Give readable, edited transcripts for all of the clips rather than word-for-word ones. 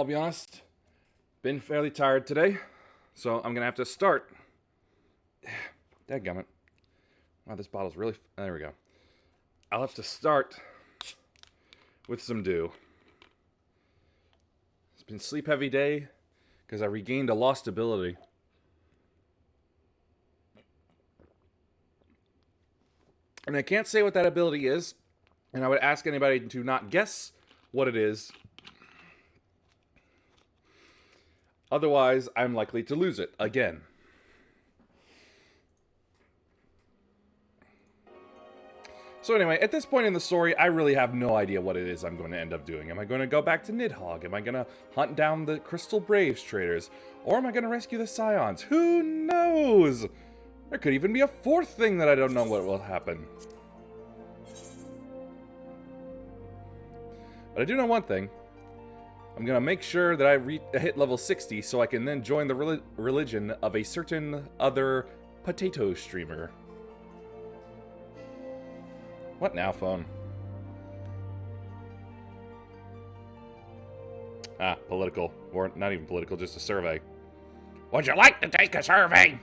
I'll be honest, been fairly tired today, so I'm gonna have to start. Dadgummit. Wow, this bottle's really... there we go. I'll have to start with some dew. It's been a sleep-heavy day, because I regained a lost ability. And I can't say what that ability is, and I would ask anybody to not guess what it is. Otherwise, I'm likely to lose it again. So anyway, at this point in the story, I really have no idea what it is I'm going to end up doing. Am I going to go back to Nidhogg? Am I going to hunt down the Crystal Braves traders? Or am I going to rescue the Scions? Who knows? There could even be a fourth thing that I don't know what will happen. But I do know one thing. I'm going to make sure that I hit level 60 so I can then join the religion of a certain other potato streamer. What now, phone? Ah, political. Or not even political, just a survey. Would you like to take a survey?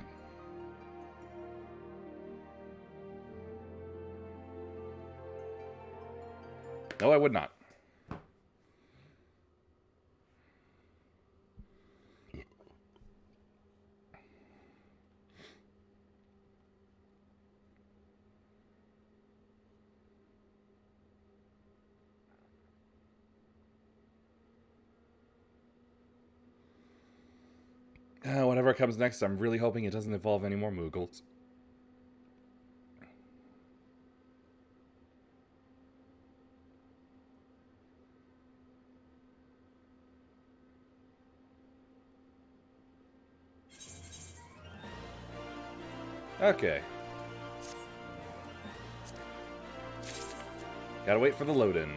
No, I would not. Whatever comes next, I'm really hoping it doesn't involve any more Moogles. Okay. Gotta wait for the load-in.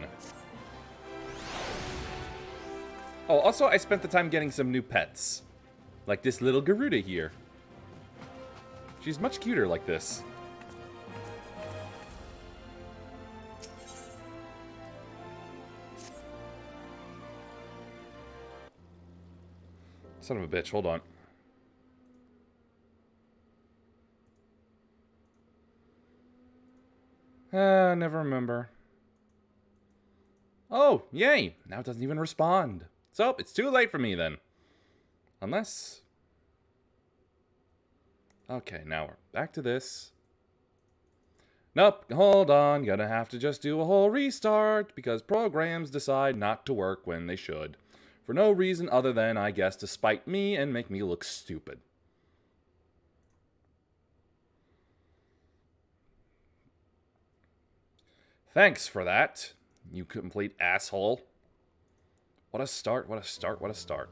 Oh, also, I spent the time getting some new pets. Like this little Garuda here. She's much cuter like this. Son of a bitch, hold on. Never remember. Oh, yay! Now it doesn't even respond. So, it's too late for me then. Unless... okay, now we're back to this. Nope, hold on. Gonna have to just do a whole restart because programs decide not to work when they should. For no reason other than, I guess, to spite me and make me look stupid. Thanks for that, you complete asshole. What a start, what a start, what a start.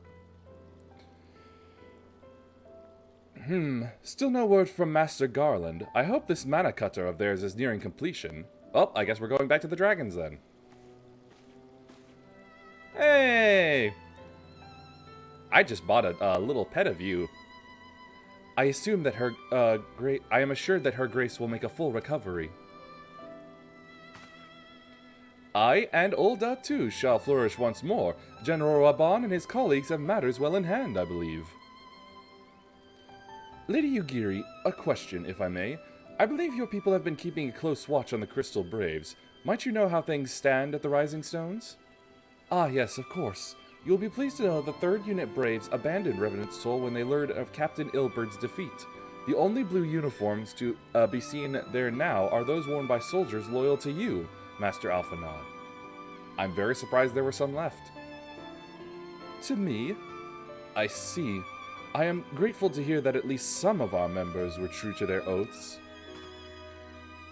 Still no word from Master Garland. I hope this mana cutter of theirs is nearing completion. Oh, I guess we're going back to the dragons then. Hey! I just bought a little pet of you. I assume that her, I am assured that her grace will make a full recovery. I and Old too shall flourish once more. General Raban and his colleagues have matters well in hand, I believe. Lady Yugiri, a question, if I may. I believe your people have been keeping a close watch on the Crystal Braves. Might you know how things stand at the Rising Stones? Ah, yes, of course. You will be pleased to know the 3rd Unit Braves abandoned Revenant's Toll when they learned of Captain Ilbert's defeat. The only blue uniforms to be seen there now are those worn by soldiers loyal to you, Master Alphanod. I'm very surprised there were some left. To me? I see. I am grateful to hear that at least some of our members were true to their oaths.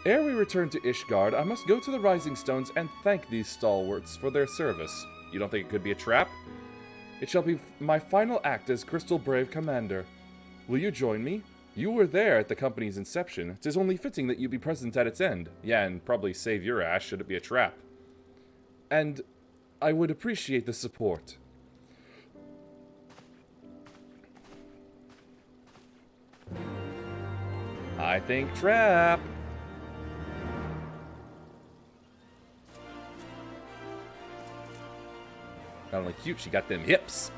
Ere we return to Ishgard, I must go to the Rising Stones and thank these stalwarts for their service. You don't think it could be a trap? It shall be my final act as Crystal Brave Commander. Will you join me? You were there at the company's inception. 'Tis only fitting that you be present at its end. Yeah, and probably save your ass should it be a trap. And I would appreciate the support. I think trap. Not only cute, she got them hips.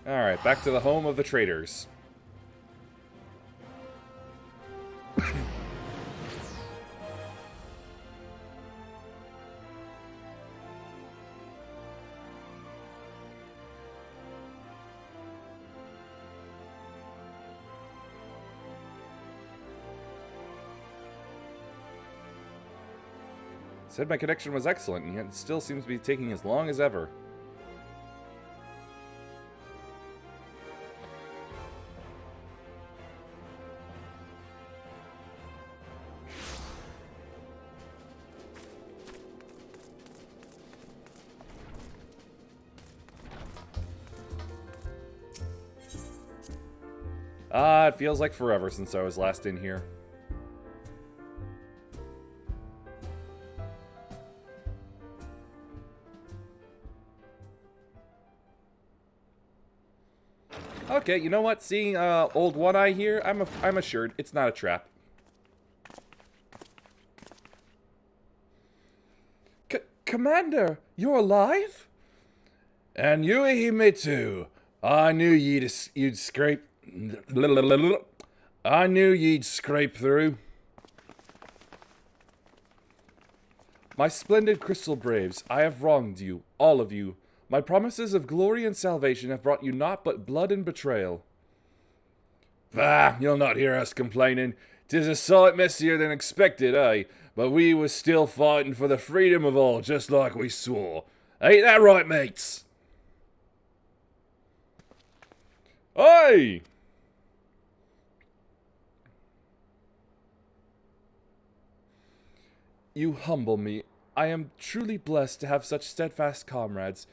Alright, back to the home of the traders. Said my connection was excellent, and yet it still seems to be taking as long as ever. Ah, it feels like forever since I was last in here. Okay, you know what? Seeing old One Eye here, I'm assured it's not a trap. Commander, you're alive? And you, Himitsu. I knew you'd scrape. I knew you'd scrape through. My splendid Crystal Braves, I have wronged you, all of you. My promises of glory and salvation have brought you naught but blood and betrayal. Bah, you'll not hear us complaining. 'Tis a sight messier than expected, eh? But we was still fighting for the freedom of all, just like we swore. Ain't that right, mates? Oi! You humble me. I am truly blessed to have such steadfast comrades.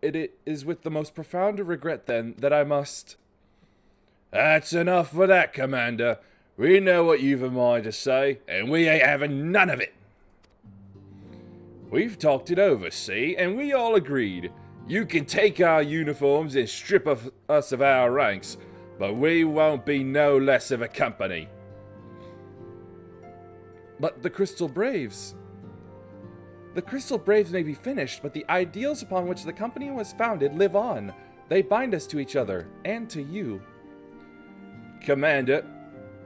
It is with the most profound regret, then, that I must... That's enough for that, Commander. We know what you've a mind to say, and we ain't having none of it. We've talked it over, see, and we all agreed. You can take our uniforms and strip us of our ranks, but we won't be no less of a company. But the Crystal Braves... The Crystal Braves may be finished, but the ideals upon which the company was founded live on. They bind us to each other, and to you. Commander,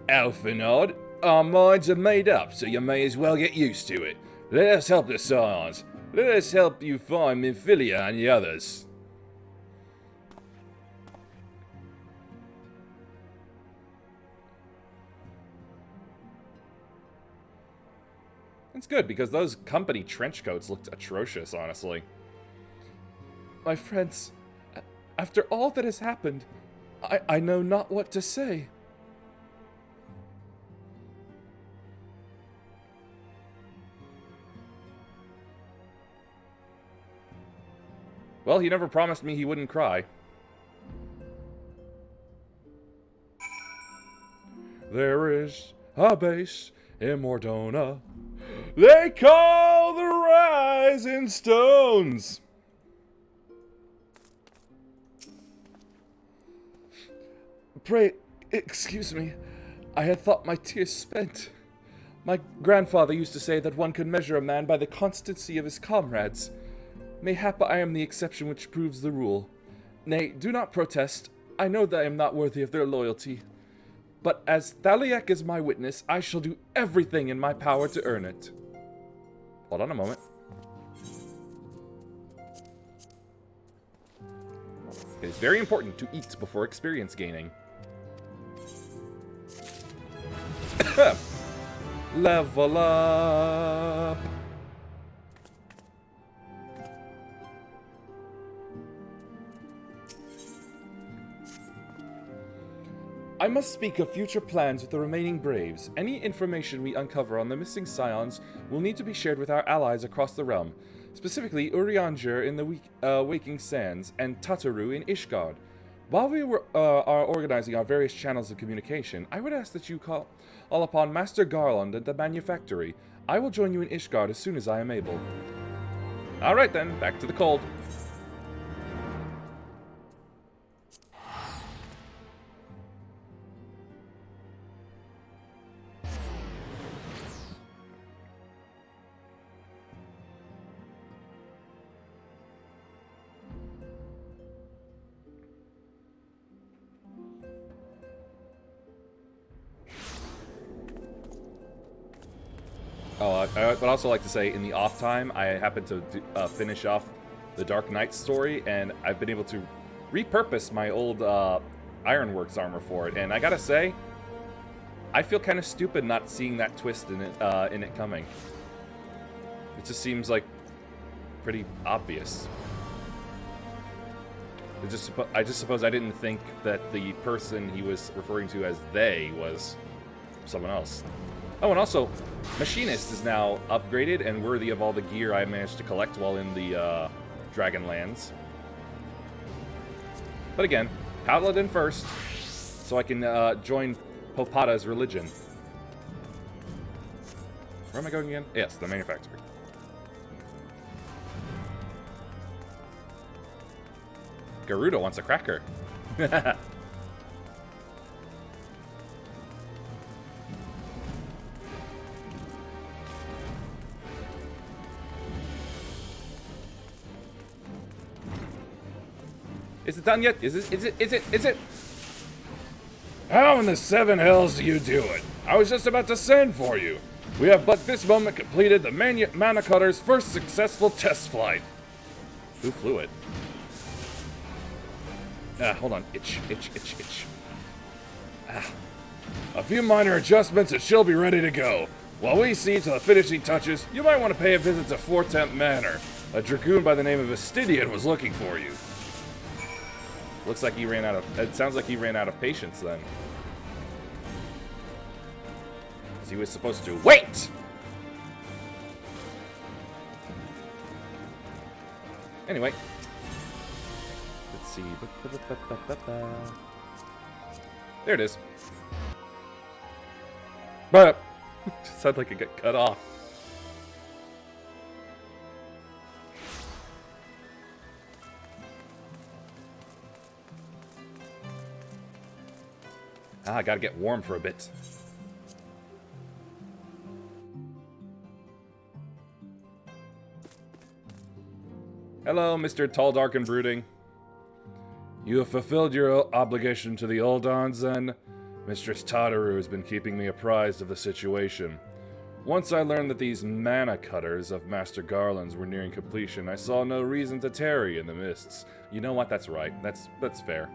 Alphanod, our minds are made up, so you may as well get used to it. Let us help the Scions. Let us help you find Minfilia and the others. It's good, because those company trench coats looked atrocious, honestly. My friends, after all that has happened, I know not what to say. Well, he never promised me he wouldn't cry. There is a base in Mordona they call the Rising Stones. Pray, excuse me. I had thought my tears spent. My grandfather used to say that one could measure a man by the constancy of his comrades. Mayhap I am the exception which proves the rule. Nay, do not protest. I know that I am not worthy of their loyalty. But as Thaliak is my witness, I shall do everything in my power to earn it. Hold on a moment. It is very important to eat before experience gaining. Level up! I must speak of future plans with the remaining Braves. Any information we uncover on the missing Scions will need to be shared with our allies across the realm, specifically Urianger in the Waking Sands and Tataru in Ishgard. While we are organizing our various channels of communication, I would ask that you call upon Master Garland at the Manufactory. I will join you in Ishgard as soon as I am able. Alright then, back to the cold. Oh, I would also like to say, in the off time, I happened to finish off the Dark Knight story, and I've been able to repurpose my old Ironworks armor for it. And I gotta say, I feel kind of stupid not seeing that twist in it coming. It just seems like pretty obvious. I just suppose I didn't think that the person he was referring to as they was someone else. Oh, and also, Machinist is now upgraded and worthy of all the gear I managed to collect while in the Dragonlands. But again, Paladin first, so I can join Popata's religion. Where am I going again? Yes, the manufacturer. Garuda wants a cracker. Is it done yet? Is it? How in the seven hells do you do it? I was just about to send for you. We have but this moment completed the Mana Cutter's first successful test flight. Who flew it? Hold on. Itch. A few minor adjustments and she'll be ready to go. While we see to the finishing touches, you might want to pay a visit to Fortemp Manor. A dragoon by the name of Astidian was looking for you. Looks like he ran out of... It sounds like he ran out of patience then. He was supposed to... Wait! Anyway. Let's see. There it is. But it just sounded like it got cut off. I gotta get warm for a bit. Hello, Mr. Tall, Dark, and Brooding. You have fulfilled your obligation to the Oldons, then? Mistress Tataru has been keeping me apprised of the situation. Once I learned that these mana cutters of Master Garland's were nearing completion, I saw no reason to tarry in the mists. You know what? That's right. That's fair.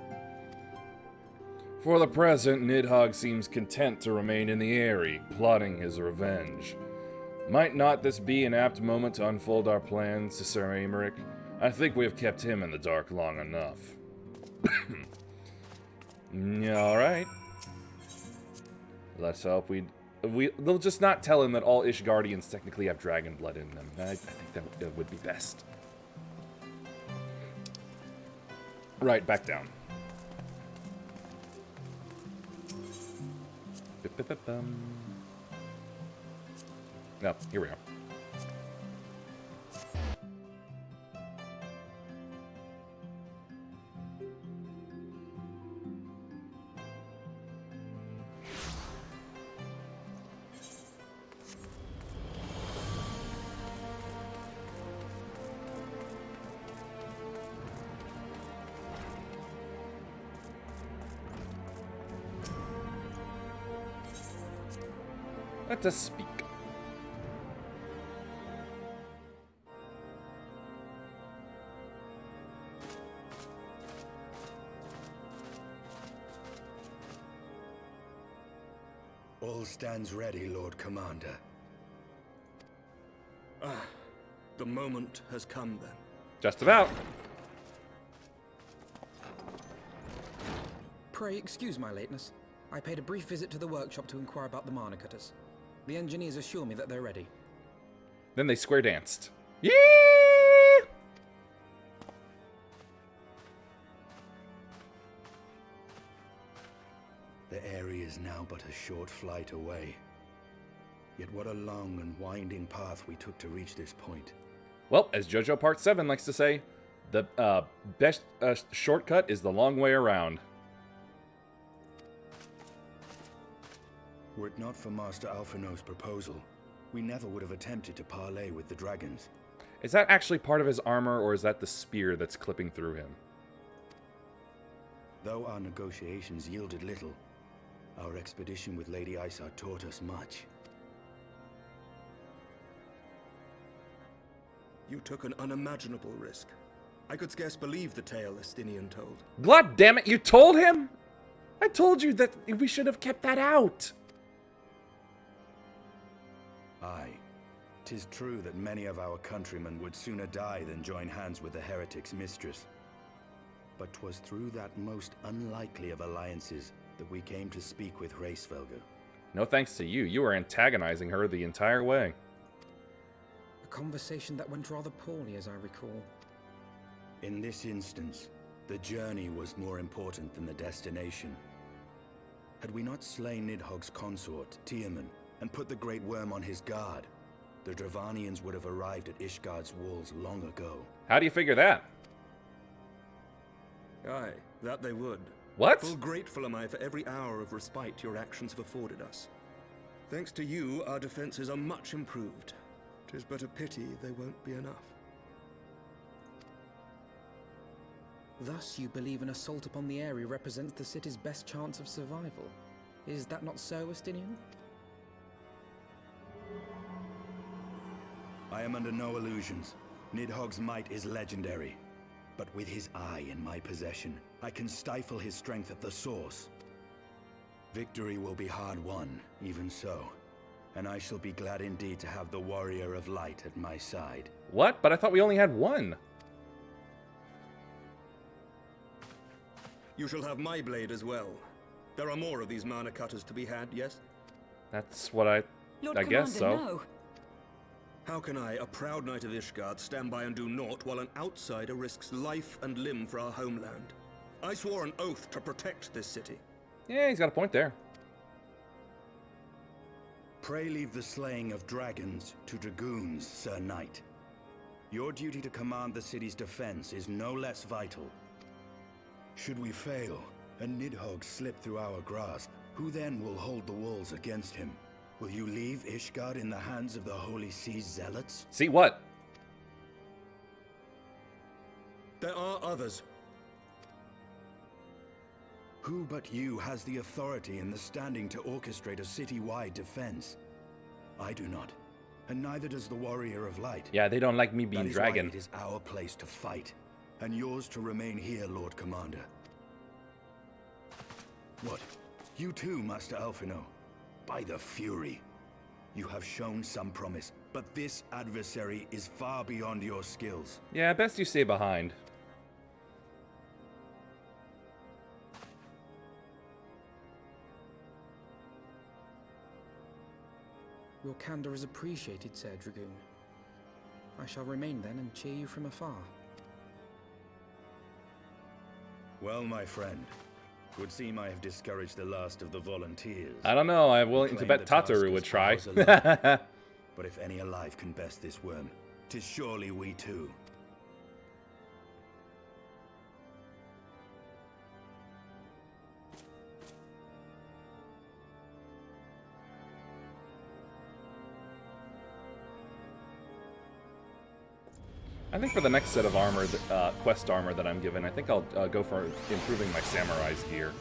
For the present, Nidhogg seems content to remain in the Eyrie, plotting his revenge. Might not this be an apt moment to unfold our plans to Sir Aymeric? I think we have kept him in the dark long enough. Alright. Let's hope they'll just not tell him that all Ishgardians technically have dragon blood in them. I think that would be best. Right, back down. No, here we are. Let us speak. All stands ready, Lord Commander. The moment has come then. Just about. Pray excuse my lateness. I paid a brief visit to the workshop to inquire about the Mana Cutters. The engineers assure me that they're ready. Then they square danced. Yeah! The area is now but a short flight away. Yet what a long and winding path we took to reach this point. Well, as JoJo Part 7 likes to say, the best shortcut is the long way around. Were it not for Master Alphino's proposal, we never would have attempted to parley with the dragons. Is that actually part of his armor, or is that the spear that's clipping through him? Though our negotiations yielded little, our expedition with Lady Isar taught us much. You took an unimaginable risk. I could scarce believe the tale Estinian told. God damn it, you told him? I told you that we should have kept that out. Aye. 'Tis true that many of our countrymen would sooner die than join hands with the heretic's mistress. But 'twas through that most unlikely of alliances that we came to speak with Hraesvelgr. No thanks to you. You were antagonizing her the entire way. A conversation that went rather poorly, as I recall. In this instance, the journey was more important than the destination. Had we not slain Nidhogg's consort, Tiaman, and put the Great Worm on his guard, the Dravanians would have arrived at Ishgard's walls long ago. How do you figure that? Aye, that they would. What? Full grateful am I for every hour of respite your actions have afforded us. Thanks to you, our defenses are much improved. 'Tis but a pity they won't be enough. Thus, you believe an assault upon the area represents the city's best chance of survival. Is that not so, Estinian? I am under no illusions. Nidhogg's might is legendary. But with his eye in my possession, I can stifle his strength at the source. Victory will be hard won, even so. And I shall be glad indeed to have the Warrior of Light at my side. What? But I thought we only had one. You shall have my blade as well. There are more of these mana cutters to be had, yes? That's what I guess so. No. How can I, a proud knight of Ishgard, stand by and do naught while an outsider risks life and limb for our homeland? I swore an oath to protect this city. Yeah, he's got a point there. Pray leave the slaying of dragons to dragoons, Sir Knight. Your duty to command the city's defense is no less vital. Should we fail, and Nidhogg slip through our grasp, who then will hold the walls against him? Will you leave Ishgard in the hands of the Holy Sea's zealots? See what? There are others. Who but you has the authority and the standing to orchestrate a city-wide defense? I do not, and neither does the Warrior of Light. Yeah, they don't like me being That is dragon. why it is our place to fight, and yours to remain here, Lord Commander. What? You too, Master Alphino? By the Fury. You have shown some promise, but this adversary is far beyond your skills. Yeah, best you stay behind. Your candor is appreciated, Sir Dragoon. I shall remain then and cheer you from afar. Well, my friend, would seem I have discouraged the last of the volunteers. I don't know. I'm willing to Claim bet the task Tataru as would try. powers alive. But if any alive can best this worm, 'tis surely we too. I think for the next set of armor, quest armor that I'm given, I think I'll go for improving my samurai's gear.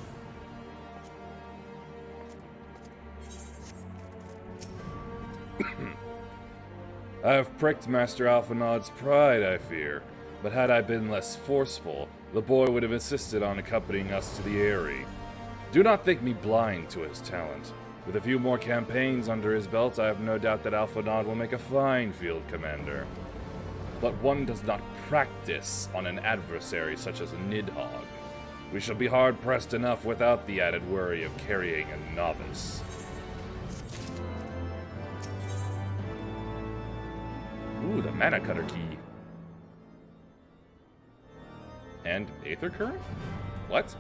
I have pricked Master Alphanod's pride, I fear, but had I been less forceful, the boy would have insisted on accompanying us to the Eyrie. Do not think me blind to his talent. With a few more campaigns under his belt, I have no doubt that Alphanod will make a fine field commander. But one does not practice on an adversary such as Nidhogg. We shall be hard-pressed enough without the added worry of carrying a novice. Ooh, the mana cutter key. And Aether Current? What?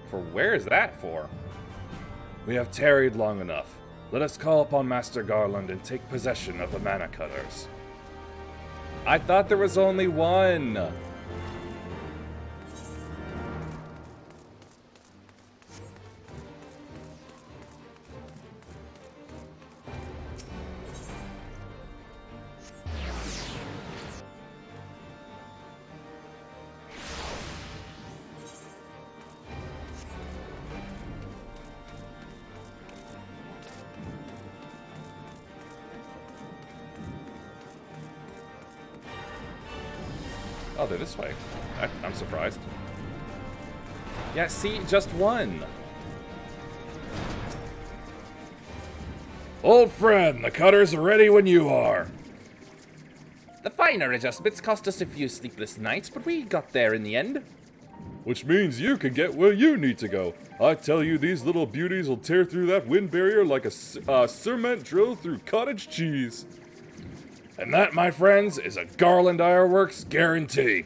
For where is that for? We have tarried long enough. Let us call upon Master Garland and take possession of the mana cutters. I thought there was only one. Oh, they're this way. I'm surprised. Yeah, see, just one. Old friend, the cutters are ready when you are. The finer adjustments cost us a few sleepless nights, but we got there in the end. Which means you can get where you need to go. I tell you, these little beauties will tear through that wind barrier like a cement drill through cottage cheese. And that, my friends, is a Garland Ironworks guarantee.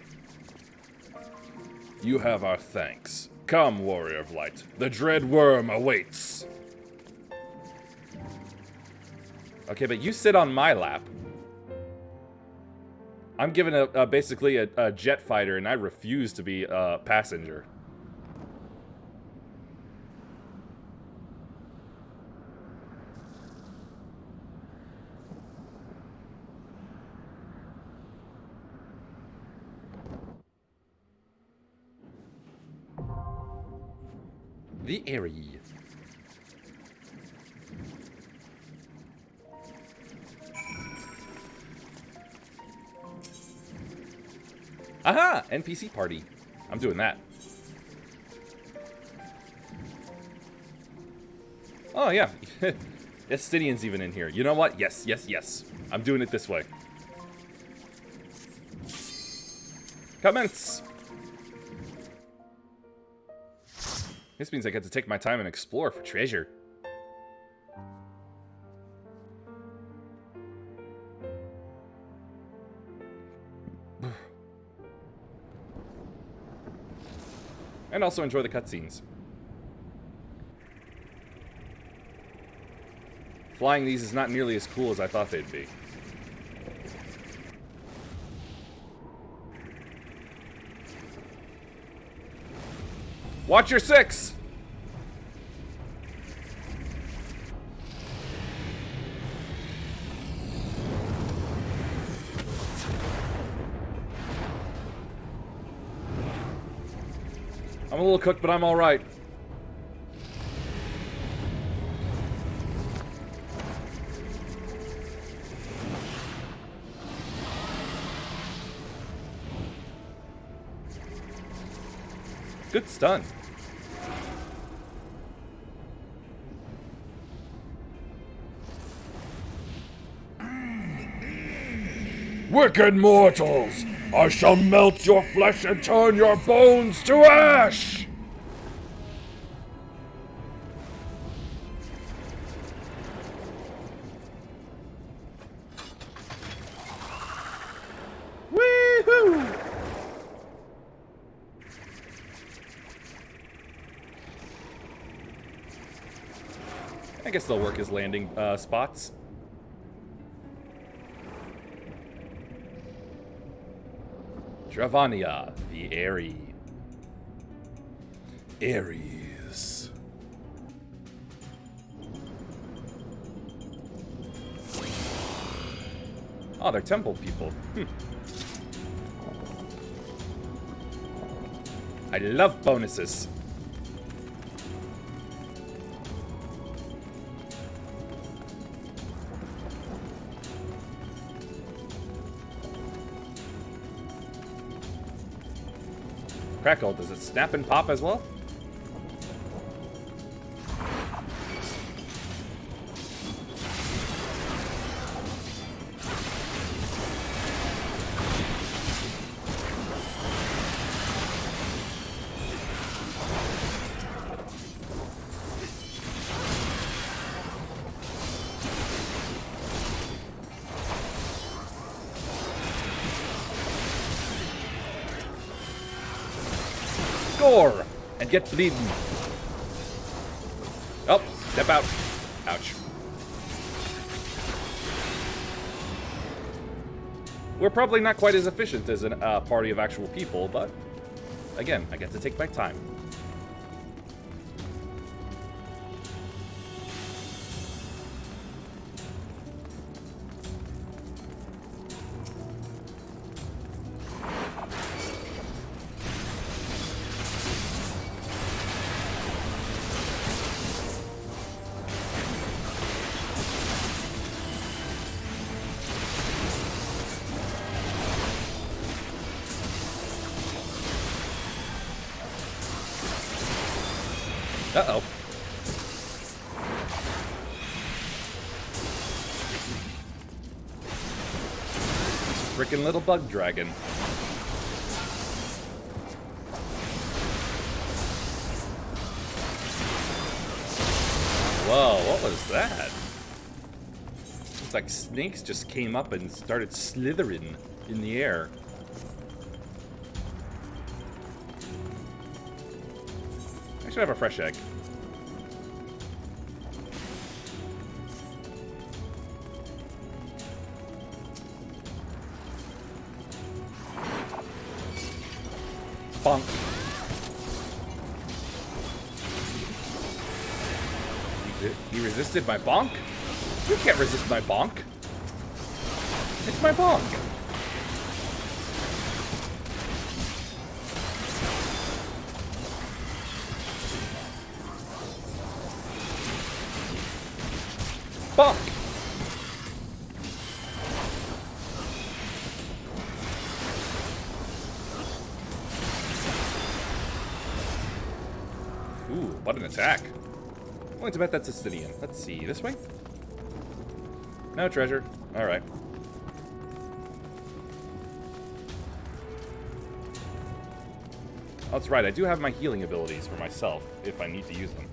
You have our thanks. Come, Warrior of Light. The dread worm awaits. Okay, but you sit on my lap. I'm given basically a jet fighter, and I refuse to be a passenger. The Airy. Aha! NPC party. I'm doing that. Oh, yeah. Estidian's even in here. You know what? Yes, yes, yes. I'm doing it this way. Commence! This means I get to take my time and explore for treasure. And also enjoy the cutscenes. Flying these is not nearly as cool as I thought they'd be. Watch your six! I'm a little cooked, but I'm all right. Good stun. Wicked mortals! I shall melt your flesh and turn your bones to ash! Woo-hoo! I guess they'll work as landing spots. Dravania, the Airy. Aries. Oh, they're temple people. I love bonuses. Crackle, does it snap and pop as well? Score! And get bleeding. Oh, step out. Ouch. We're probably not quite as efficient as a party of actual people, but again, I get to take my time. Uh-oh. Frickin' little bug dragon. Whoa, what was that? It's like snakes just came up and started slithering in the air. I should have a fresh egg. Bonk. He resisted my bonk? You can't resist my bonk. It's my bonk. Bonk. Ooh, what an attack. I'm going to bet that's a Stydian. Let's see, this way? No treasure. Alright. Oh, that's right, I do have my healing abilities for myself, if I need to use them.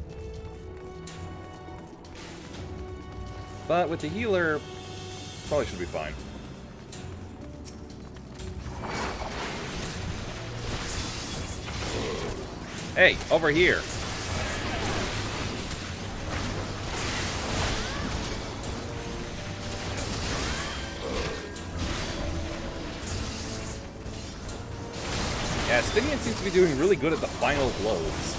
But with the healer, probably should be fine. Hey, over here. Yeah, Stydian seems to be doing really good at the final blows.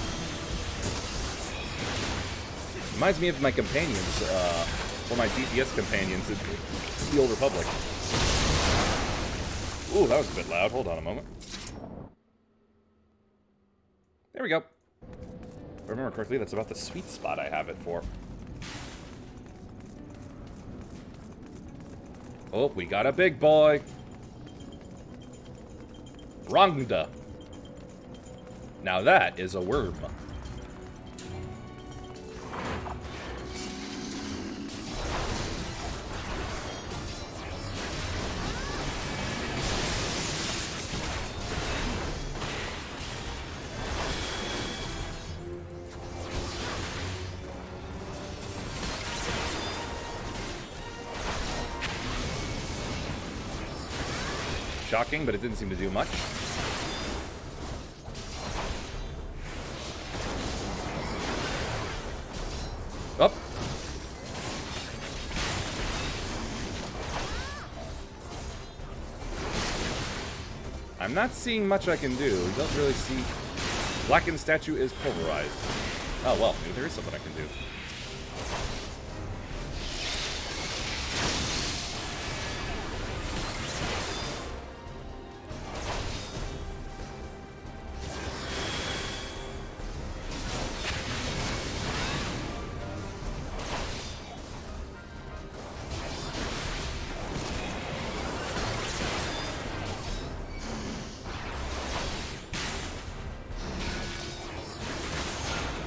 Reminds me of my companions, or my DPS companions in the Old Republic. Ooh, that was a bit loud. Hold on a moment. There we go. If I remember correctly, that's about the sweet spot I have it for. Oh, we got a big boy. Rangda. Now that is a worm. Shocking, but it didn't seem to do much. Up. I'm not seeing much I can do. You don't really see. Blackened statue is pulverized. Oh well, maybe there is something I can do.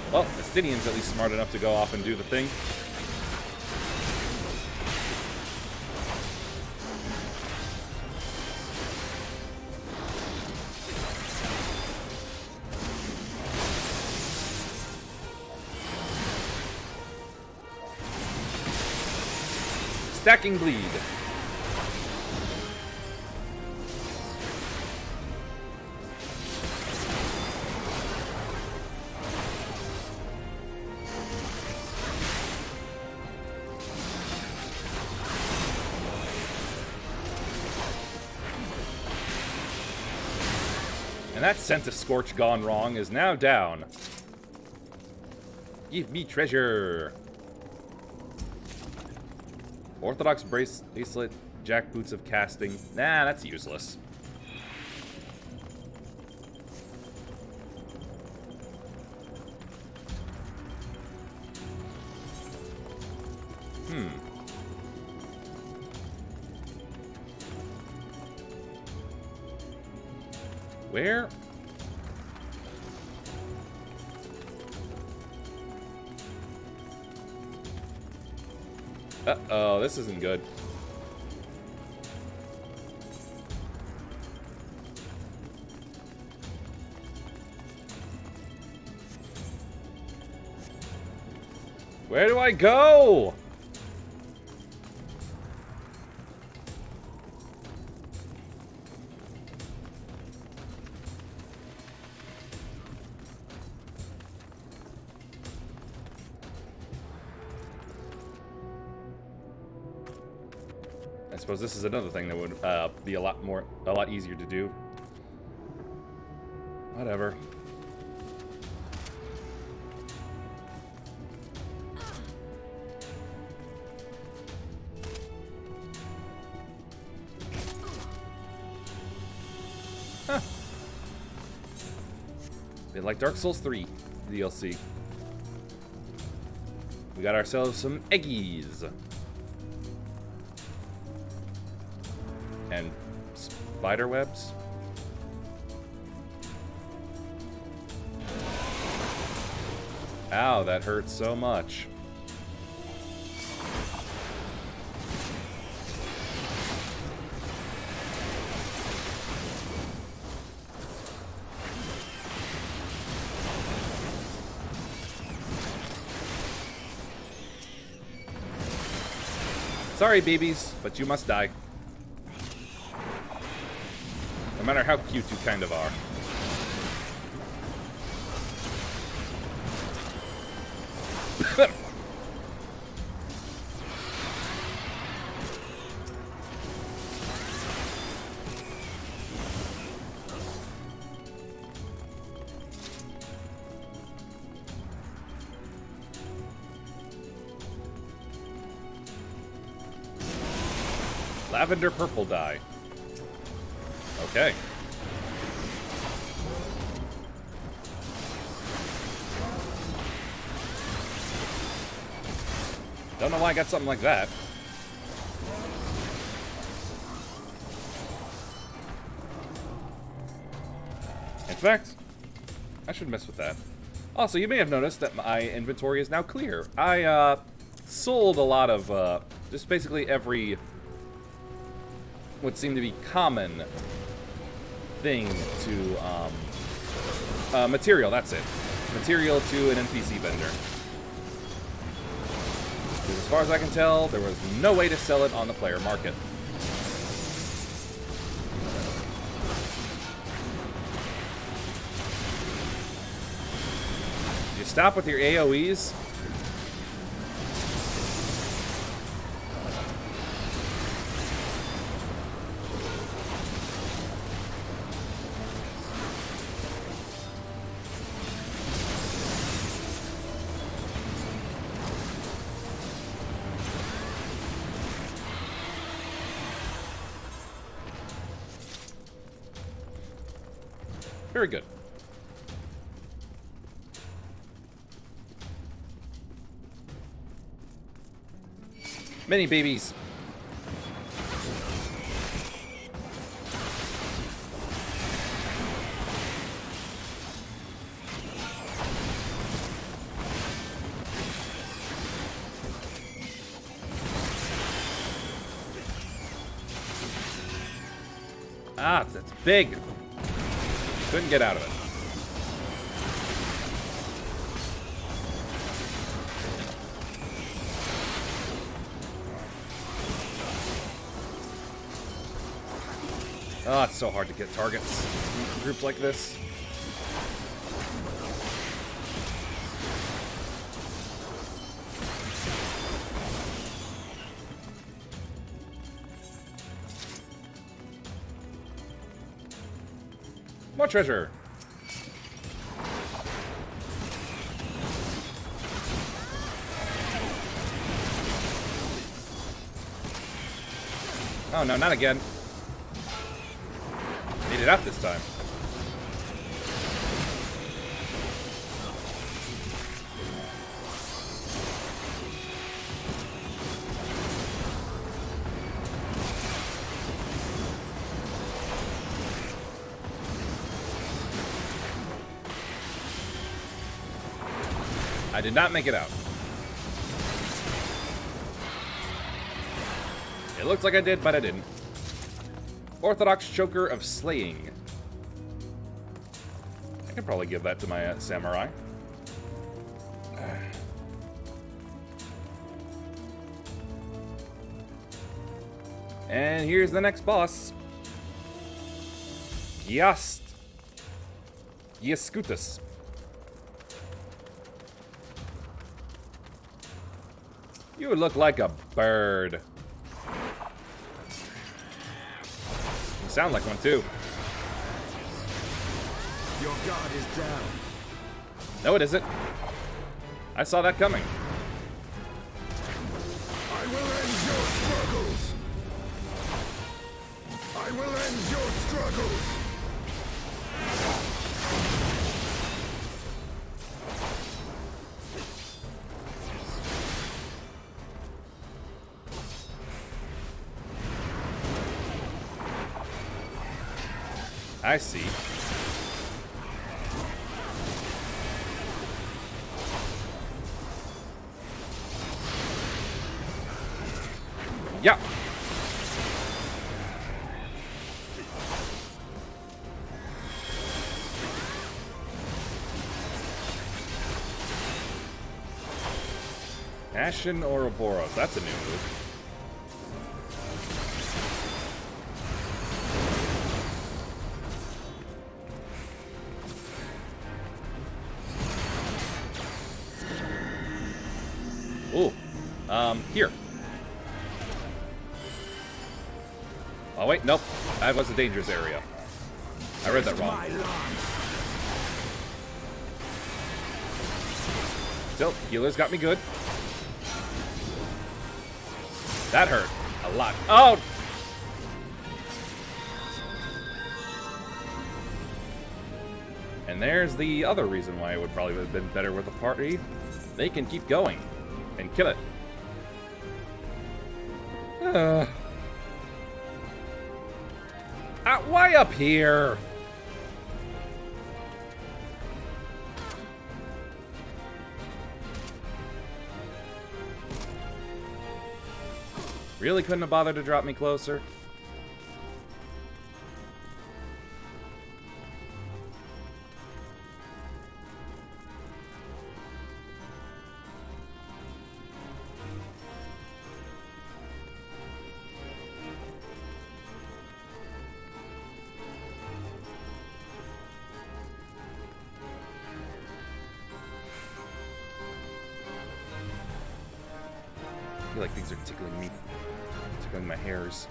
Well, the Stydian's at least smart enough to go off and do the thing. Stacking bleed. And that scent of Scorch gone wrong is now down. Give me treasure. Orthodox bracelet, jackboots of casting. Nah, that's useless. Where? Uh-oh, this isn't good. Where do I go? I suppose this is another thing that would be a lot easier to do. Whatever. Huh. Bit like Dark Souls 3 DLC. We got ourselves some eggies. And spider webs. Ow, that hurts so much. Sorry, babies, but you must die. No matter how cute you kind of are. Lavender purple dye. Okay. Don't know why I got something like that. In fact, I should mess with that. Also, you may have noticed that my inventory is now clear. I sold a lot of just basically every what seemed to be common thing to material, that's it. Material to an NPC vendor. Because as far as I can tell, there was no way to sell it on the player market. You stop with your AoEs? Very good. Many babies. Ah, that's big. Couldn't get out of it. Oh, it's so hard to get targets in groups like this. More treasure. Oh no, not again. Made it out this time. I did not make it out. looks like I did, but I didn't. Orthodox Choker of Slaying. I can probably give that to my samurai. And here's the next boss. Yast. Yaskutus. You look like a bird. You sound like one too. Your guard is down. No, it isn't. I saw that coming. I will end your struggles. I will end your struggles. I see. Yeah. Ashen Ouroboros. That's a new move. Ooh. Here. Oh, wait, nope. That was a dangerous area. I read that wrong. Still, healers got me good. That hurt a lot. Oh! And there's the other reason why it would probably have been better with a party. They can keep going and kill it. Why up here? Really couldn't have bothered to drop me closer? I feel like things are tickling me. Tickling my hairs.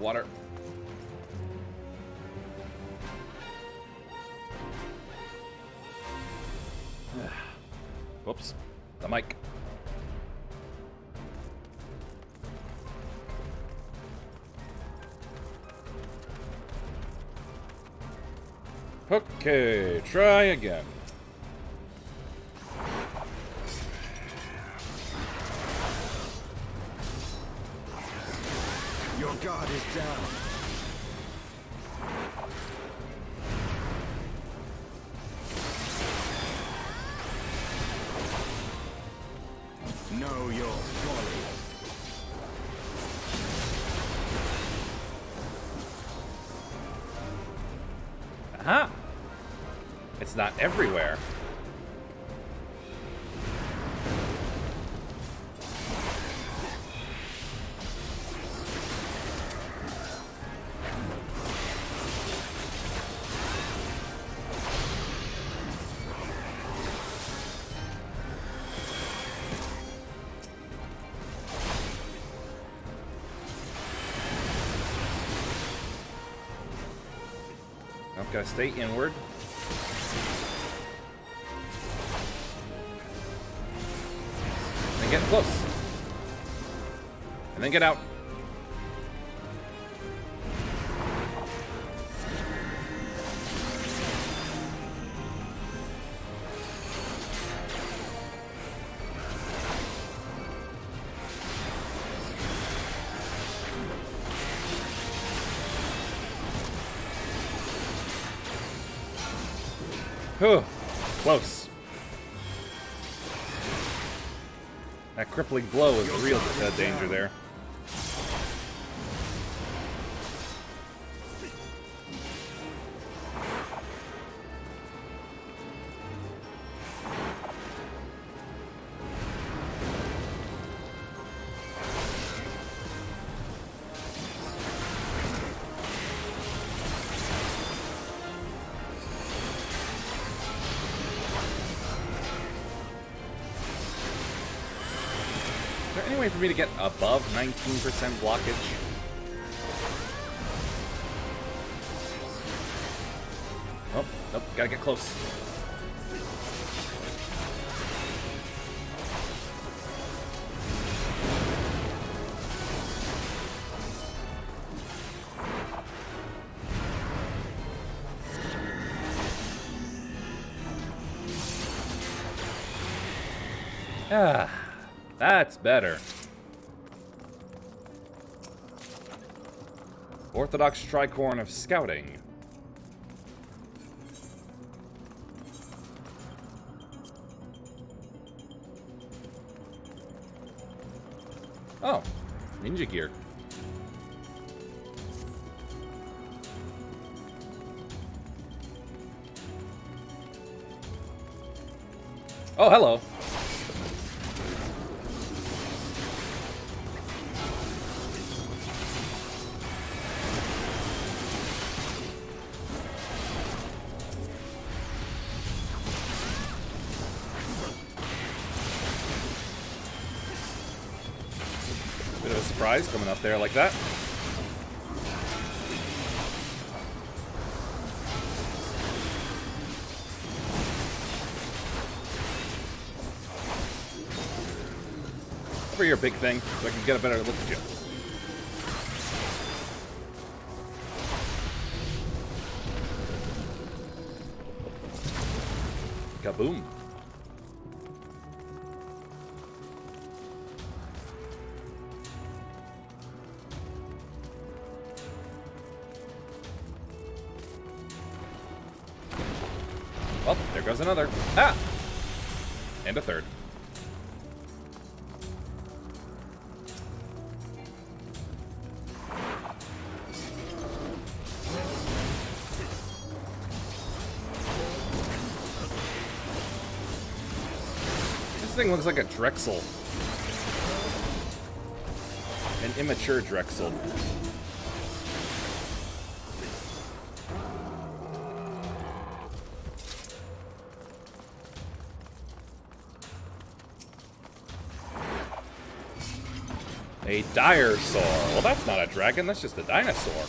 Water. Whoops. The mic. Okay, try again. Your guard is down. Know your folly. Aha! It's not everywhere. I've got to stay inward. And get close. then get out. Whew. Close. That crippling blow is the real danger there. Is there any way for me to get above 19% blockage? Oh, nope, gotta get close. Ah, that's better. Orthodox Tricorn of Scouting. Oh, ninja gear. Oh, hello. Bit of a surprise coming up there like that. For your big thing, so I can get a better look at you. Kaboom. Well, there goes another. Ah! And a third. This thing looks like a Drexel. An immature Drexel. A dire saur. Well, that's not a dragon, that's just a dinosaur.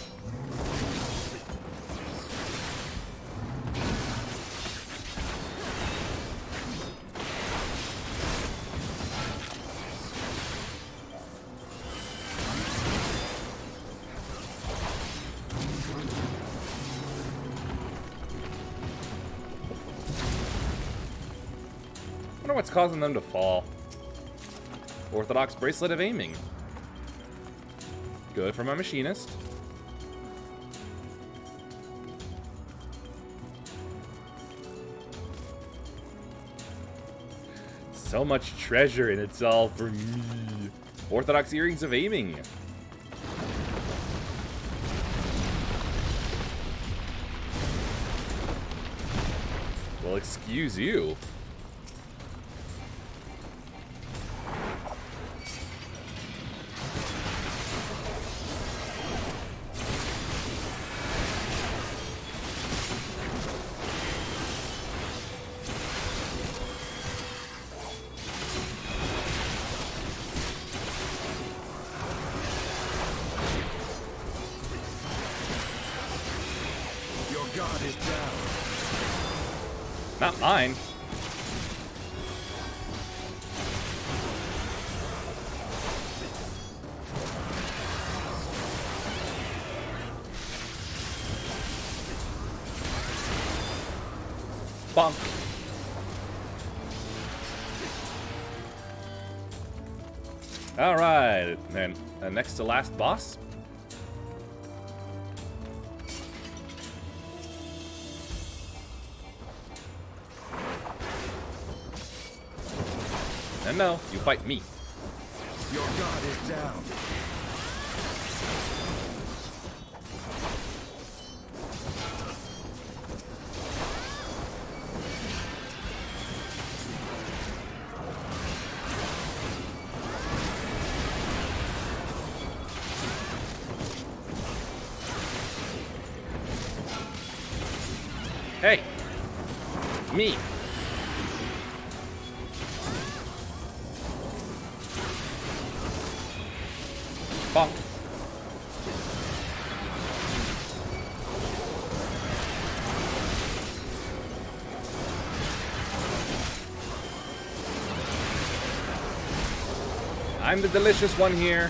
I wonder what's causing them to fall. Orthodox Bracelet of Aiming. Good for my machinist. So much treasure and it's all for me. Orthodox Earrings of Aiming. Well, excuse you. God is down. Not mine. Bonk. Alright, then next to last boss. And no, you fight me. Your guard is down. Hey! Me! Bonk. I'm the delicious one here.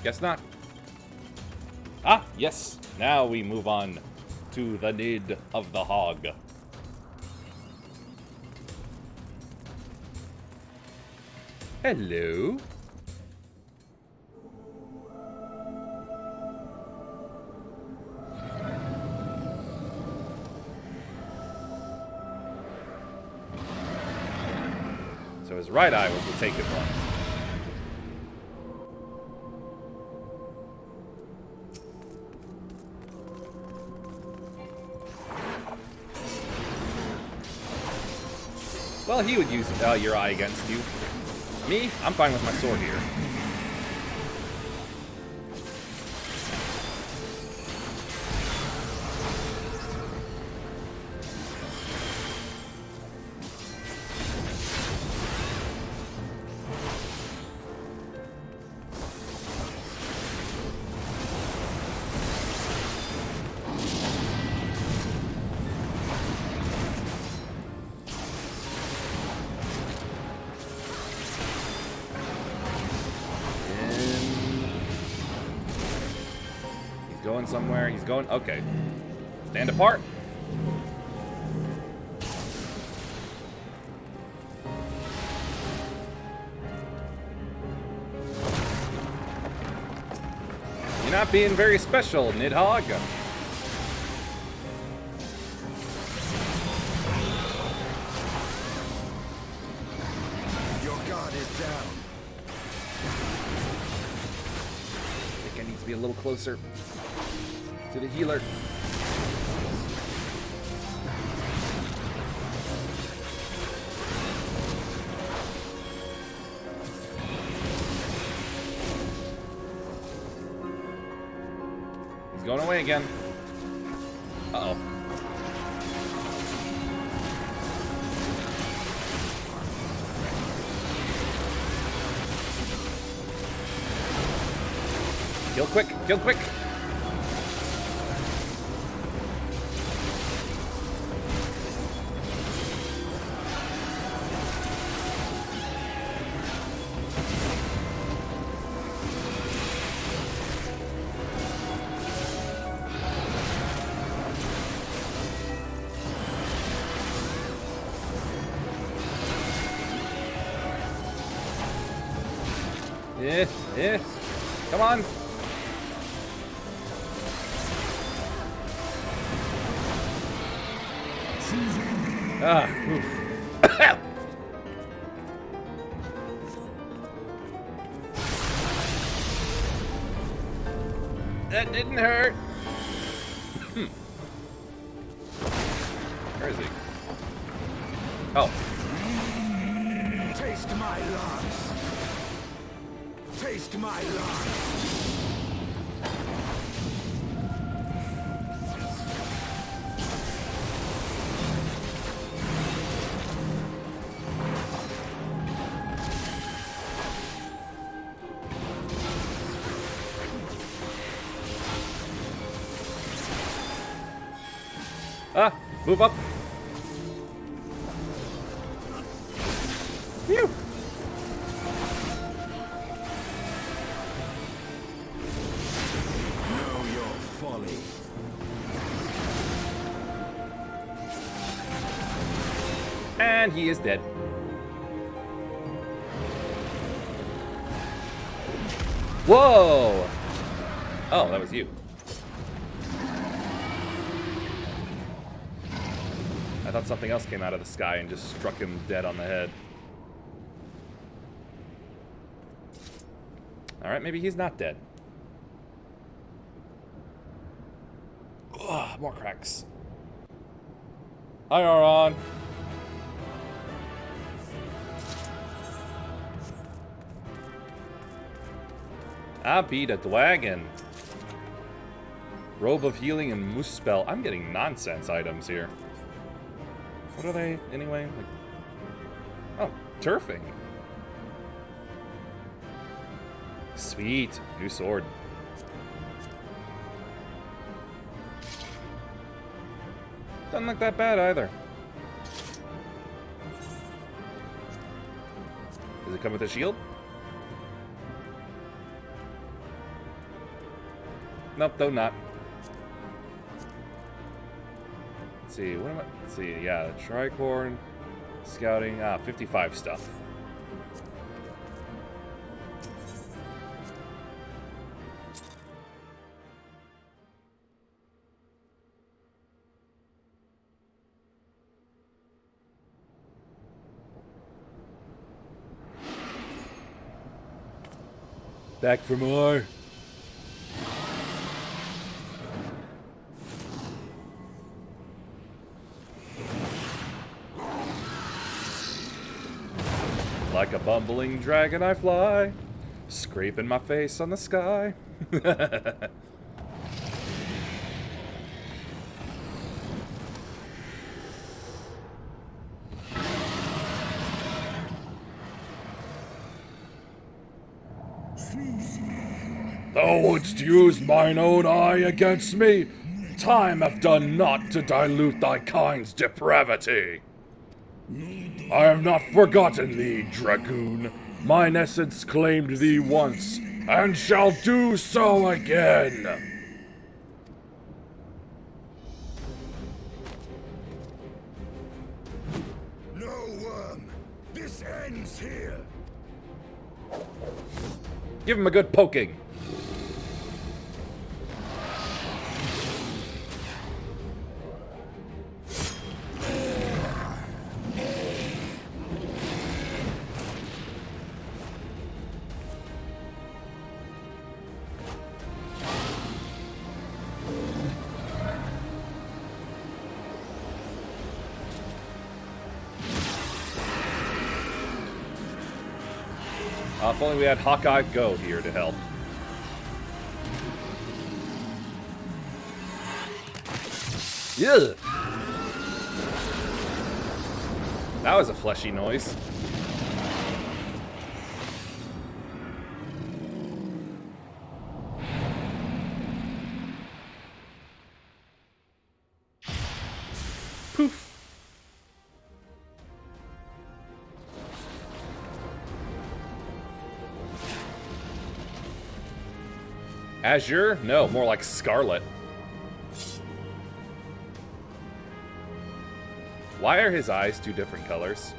Guess not. Ah, yes. Now we move on to the Nid of the Hog. Hello. So his right eye was the taken one. Well, he would use your eye against you. Me? I'm fine with my sword here. Going somewhere. He's going. Okay. Stand apart. You're not being very special, Nidhogg. Your guard is down. I think I need to be a little closer to the healer. He's going away again. Uh-oh. Kill quick! Kill quick! Yeah. Come on. That didn't hurt. Where is he? Oh. Taste my lungs. Taste my lungs. Ah, move up. Phew. And he is dead. Whoa! Oh, that was you. I thought something else came out of the sky and just struck him dead on the head. Alright, maybe he's not dead. Ugh, more cracks. Hi, Aron. I beat a dragon. Robe of healing and moose spell. I'm getting nonsense items here. What are they anyway? Like, oh, turfing. Sweet. New sword. Doesn't look that bad either. Does it come with a shield? Nope, though not. Let's see, what am I? Let's see, yeah, tricorn, scouting, 55 stuff. Back for more. Like a bumbling dragon I fly, scraping my face on the sky. Thou wouldst use mine own eye against me. Time hath done naught to dilute thy kind's depravity. I have not forgotten thee, dragoon. Mine essence claimed thee once, and shall do so again. No worm. This ends here. Give him a good poking. If only we had Hawkeye Go here to help. Yeah. That was a fleshy noise. Poof. Azure? No, more like Scarlet. Why are his eyes two different colors?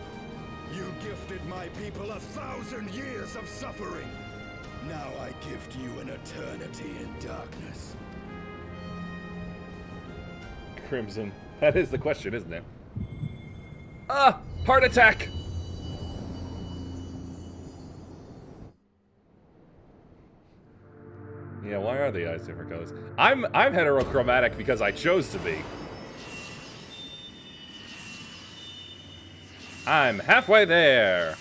You gifted my people 1,000 years of suffering. Now I gift you an eternity in darkness. Crimson. That is the question, isn't it? Ah! Heart attack! Yeah, why are the eyes different colors? I'm heterochromatic because I chose to be. I'm halfway there.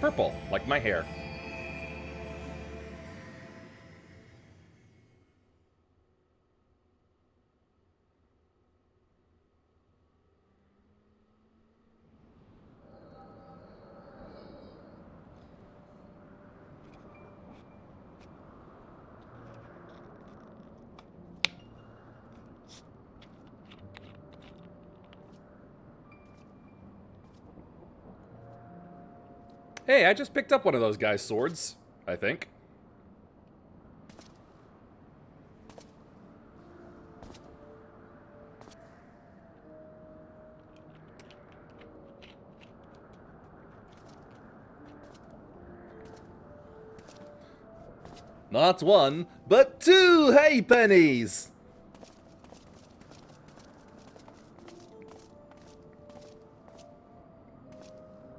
Purple, like my hair. Hey, I just picked up one of those guys' swords, I think. Not one, but two halfpennies!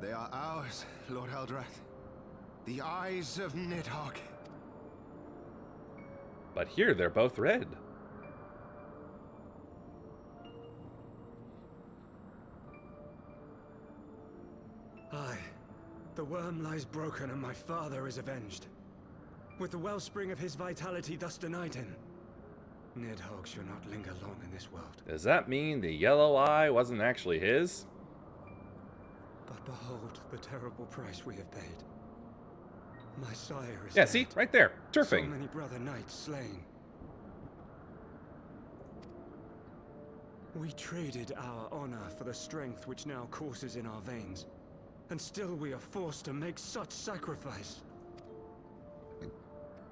They are ours, Lord Eldrath. The eyes of Nidhogg. But here they're both red. Aye. The worm lies broken and my father is avenged. With the wellspring of his vitality thus denied him, Nidhogg shall not linger long in this world. Does that mean the yellow eye wasn't actually his? But behold the terrible price we have paid. My sire is Yeah, dead. see? Right there. So Turfing. many brother knights slain. We traded our honor for the strength which now courses in our veins. And still we are forced to make such sacrifice.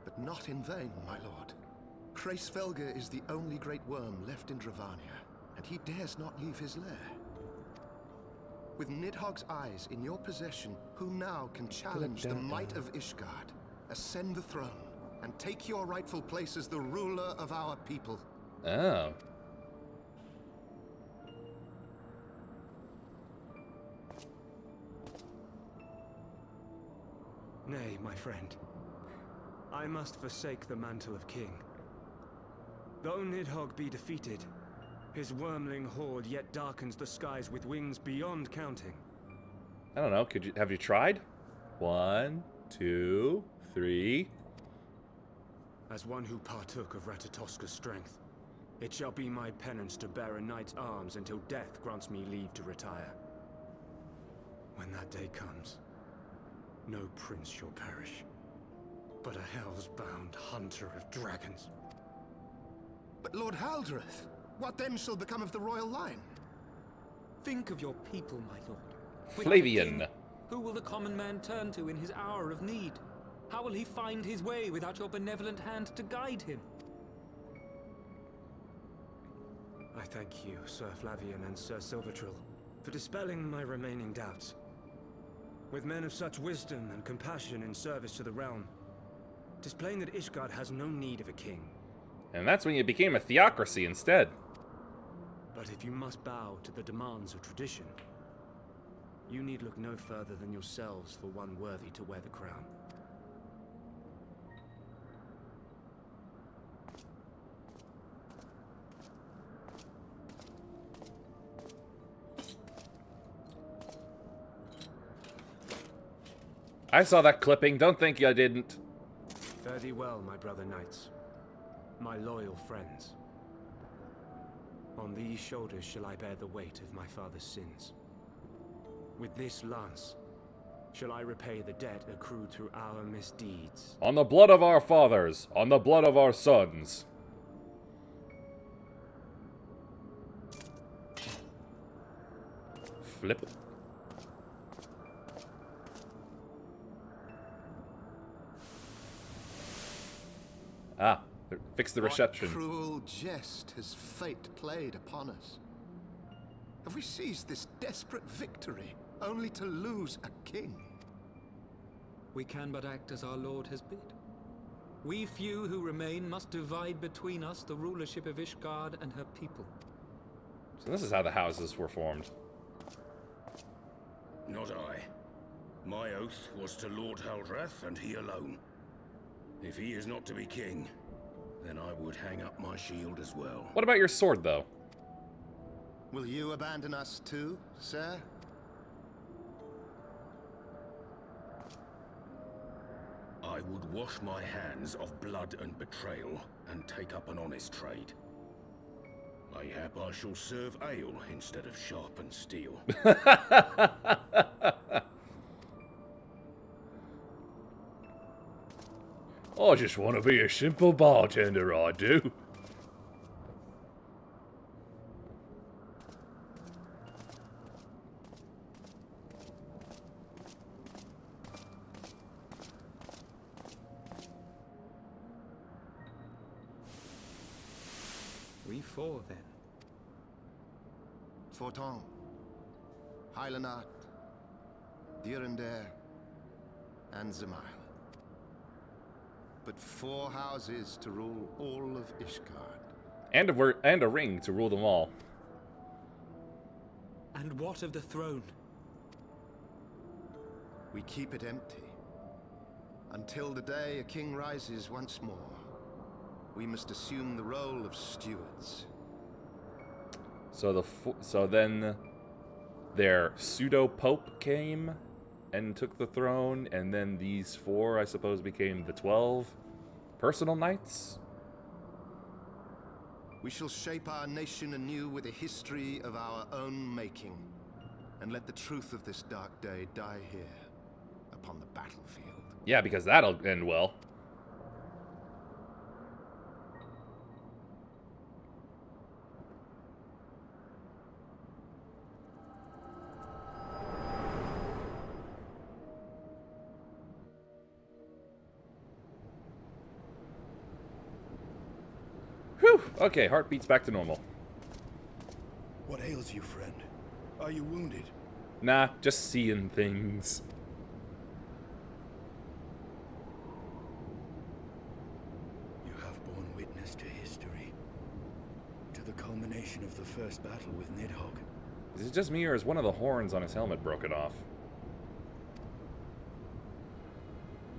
But not in vain, my lord. Hraesvelgr is the only great worm left in Dravania, and he dares not leave his lair. With Nidhogg's eyes in your possession, who now can challenge the might of Ishgard, ascend the throne, and take your rightful place as the ruler of our people? Oh. Nay, my friend. I must forsake the mantle of king. Though Nidhogg be defeated, his wormling horde yet darkens the skies with wings beyond counting. I don't know. Have you tried? 1, 2, 3. As one who partook of Ratatoska's strength, it shall be my penance to bear a knight's arms until death grants me leave to retire. When that day comes, no prince shall perish, but a hell's-bound hunter of dragons. But Lord Haldreth, what then shall become of the royal line? Think of your people, my lord. Without a Flavian. king, who will the common man turn to in his hour of need? How will he find his way without your benevolent hand to guide him? I thank you, Sir Flavian and Sir Silvertrill, for dispelling my remaining doubts. With men of such wisdom and compassion in service to the realm, 'tis plain that Ishgard has no need of a king. And that's when you became a theocracy instead. But if you must bow to the demands of tradition, you need look no further than yourselves for one worthy to wear the crown. I saw that clipping. Don't think I didn't. Fare thee well, my brother knights, my loyal friends. On these shoulders shall I bear the weight of my father's sins. With this lance shall I repay the debt accrued through our misdeeds. On the blood of our fathers, on the blood of our sons. Flip. Ah, fix the reception. What cruel jest has fate played upon us? Have we seized this desperate victory only to lose a king? We can but act as our lord has bid. We few who remain must divide between us the rulership of Ishgard and her people. So this is how the houses were formed. Not I. My oath was to Lord Haldreth and he alone. If he is not to be king, then I would hang up my shield as well. What about your sword, though? Will you abandon us too, sir? I would wash my hands of blood and betrayal and take up an honest trade. Mayhap I shall serve ale instead of sharpened steel. I just want to be a simple bartender, I do. We four, then. Forton, Hylanat, Dirander, and Zemail. but 4 houses to rule all of Ishgard. And a ring to rule them all. And what of the throne? We keep it empty. Until the day a king rises once more, we must assume the role of stewards. So then their pseudo-pope came and took the throne, and then these 4, I suppose, became the 12 personal knights? We shall shape our nation anew with a history of our own making, and let the truth of this dark day die here, upon the battlefield. Yeah, because that'll end well. Whew! Okay, heartbeat's back to normal. What ails you, friend? Are you wounded? Nah, just seeing things. You have borne witness to history. To the culmination of the first battle with Nidhogg. Is it just me, or is one of the horns on his helmet broken off?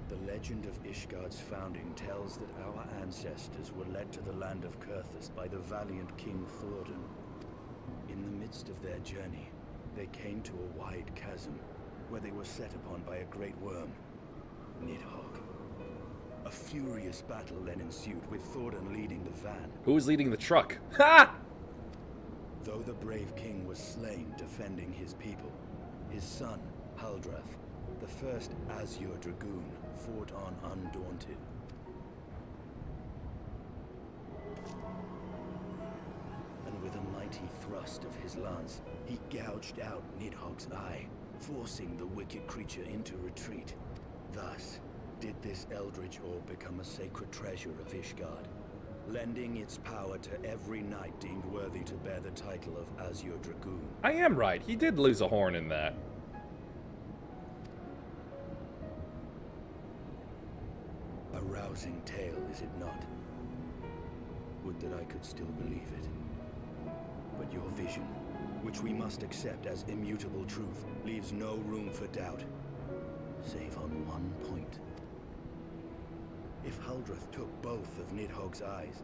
The legend of Ishgard's founding tells that our ancestors were led to the land of Kurthus by the valiant King Thordan. In the midst of their journey, they came to a wide chasm, where they were set upon by a great worm, Nidhogg. A furious battle then ensued, with Thordan leading the van. Who was leading the truck? Ha! Though the brave king was slain defending his people, his son, Haldrath, the first Azure Dragoon, fought on undaunted. And with a mighty thrust of his lance, he gouged out Nidhogg's eye, forcing the wicked creature into retreat. Thus did this eldritch orb become a sacred treasure of Ishgard, lending its power to every knight deemed worthy to bear the title of Azure Dragoon. I am right. He did lose a horn in that. A rousing tale, is it not? Would that I could still believe it. But your vision, which we must accept as immutable truth, leaves no room for doubt, save on one point. If Haldrath took both of Nidhogg's eyes,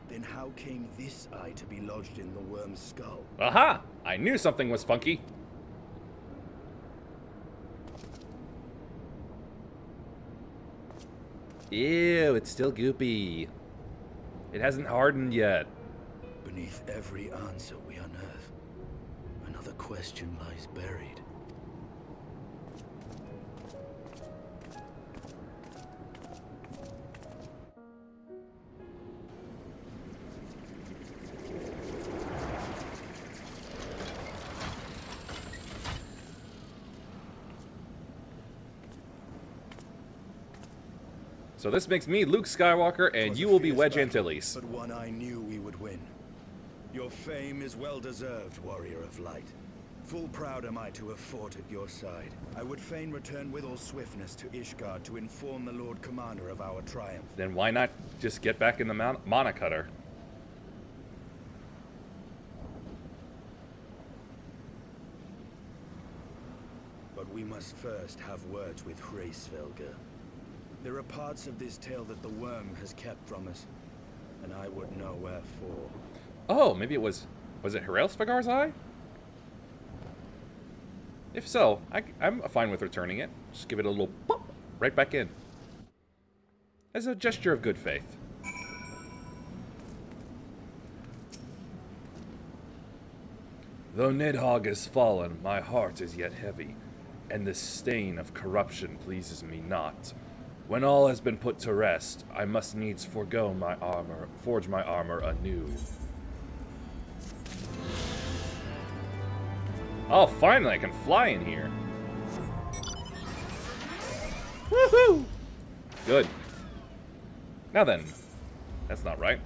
then how came this eye to be lodged in the worm's skull? Aha! I knew something was funky. Ew, it's still goopy. It hasn't hardened yet. Beneath every answer we unearth, another question lies buried. So this makes me Luke Skywalker, and you will be Wedge Antilles. But one I knew we would win. Your fame is well deserved, warrior of light. Full proud am I to have fought at your side. I would fain return with all swiftness to Ishgard to inform the Lord Commander of our triumph. Then why not just get back in the Mana Cutter? But we must first have words with Hraesvelgr. There are parts of this tale that the worm has kept from us, and I would know wherefore. Oh, maybe it was it Hraesvelgr's eye? If so, I'm fine with returning it. Just give it a little pop right back in. As a gesture of good faith. Though Nidhogg has fallen, my heart is yet heavy, and the stain of corruption pleases me not. When all has been put to rest, I must needs forge my armor anew. Oh, finally, I can fly in here. Woohoo! Good. Now then, that's not right.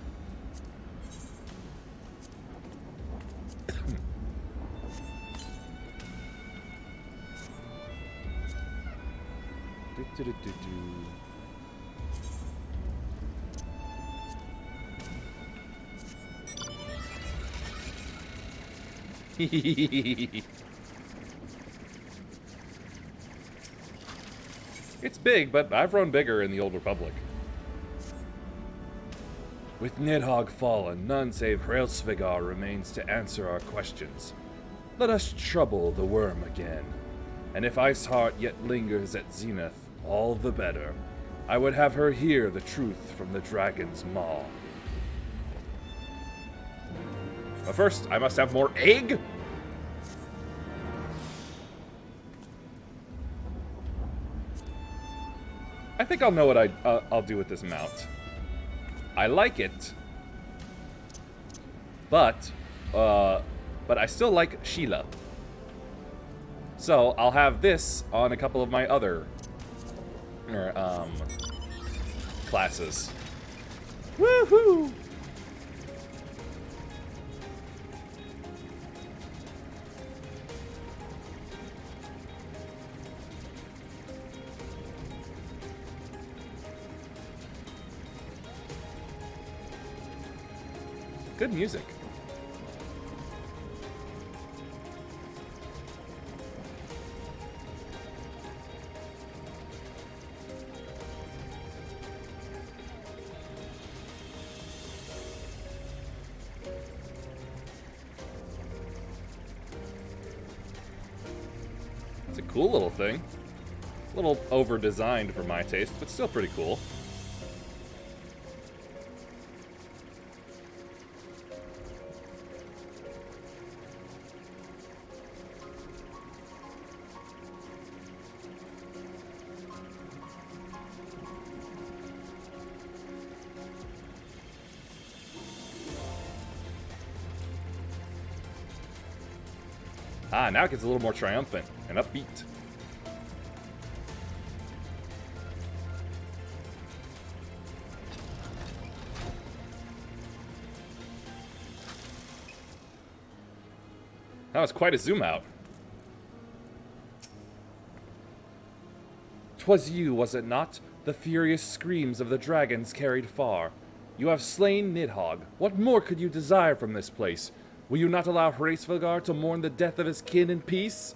It's big, but I've run bigger in the Old Republic. With Nidhogg fallen, none save Hraelsvigar remains to answer our questions. Let us trouble the worm again. And if Iceheart yet lingers at Zenith, all the better. I would have her hear the truth from the dragon's maw. But first, I must have more egg? I think I'll know what I'll do with this mount. I like it, but I still like Sheila. So I'll have this on a couple of my other classes. Woohoo! Good music. It's a cool little thing. A little over-designed for my taste, but still pretty cool. Ah, now it gets a little more triumphant and upbeat. That was quite a zoom out. 'Twas you, was it not? The furious screams of the dragons carried far. You have slain Nidhogg. What more could you desire from this place? Will you not allow Hraelsvigar to mourn the death of his kin in peace?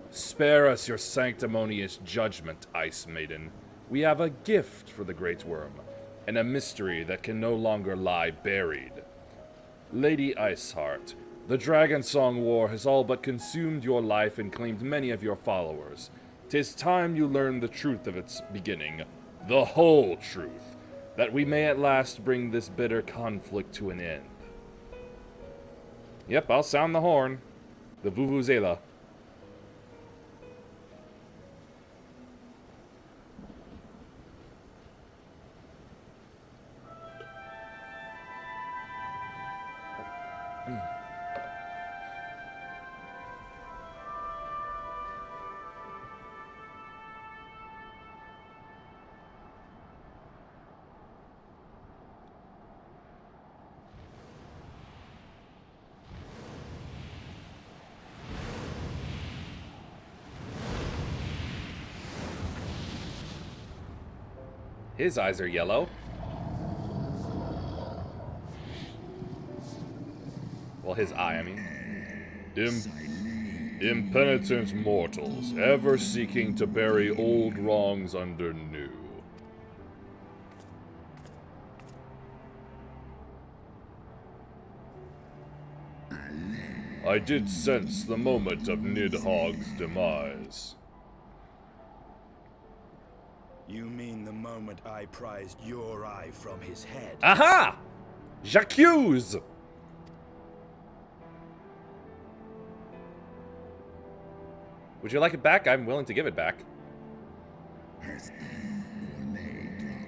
Spare us your sanctimonious judgment, Ice Maiden. We have a gift for the Great Worm, and a mystery that can no longer lie buried. Lady Iceheart, the Dragon Song War has all but consumed your life and claimed many of your followers. 'Tis time you learn the truth of its beginning, the whole truth, that we may at last bring this bitter conflict to an end. Yep, I'll sound the horn. The Vuvuzela. His eyes are yellow. Well, his eye, I mean. Impenitent mortals, ever seeking to bury old wrongs under new. I did sense the moment of Nidhogg's demise. You mean the moment I prized your eye from his head? Aha! J'accuse! Would you like it back? I'm willing to give it back.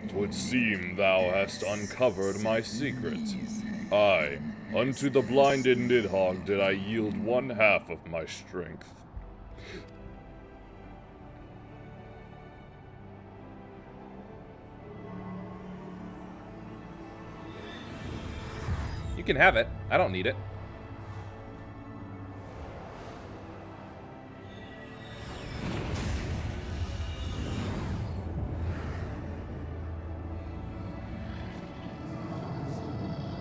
'Twould seem thou hast uncovered my secret. Aye, unto the blinded Nidhogg did I yield one half of my strength. You can have it. I don't need it.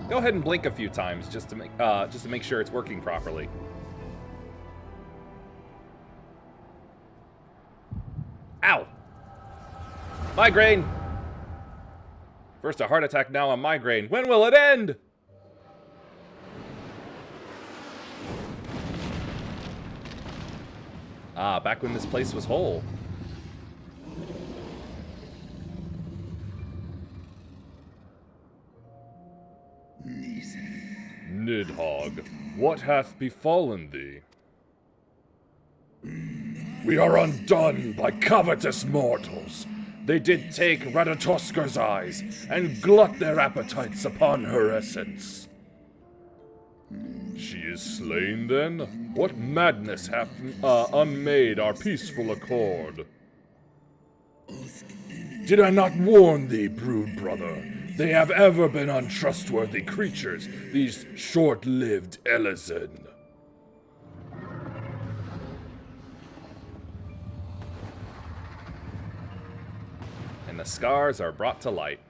Go ahead and blink a few times just to make sure it's working properly. Migraine! First a heart attack, now a migraine. When will it end? Ah, back when this place was whole. Nidhogg, what hath befallen thee? We are undone by covetous mortals. They did take Radatosker's eyes, and glut their appetites upon her essence. She is slain, then? What madness hath unmade our peaceful accord? Did I not warn thee, brood brother? They have ever been untrustworthy creatures, these short-lived Elezen. And the scars are brought to light.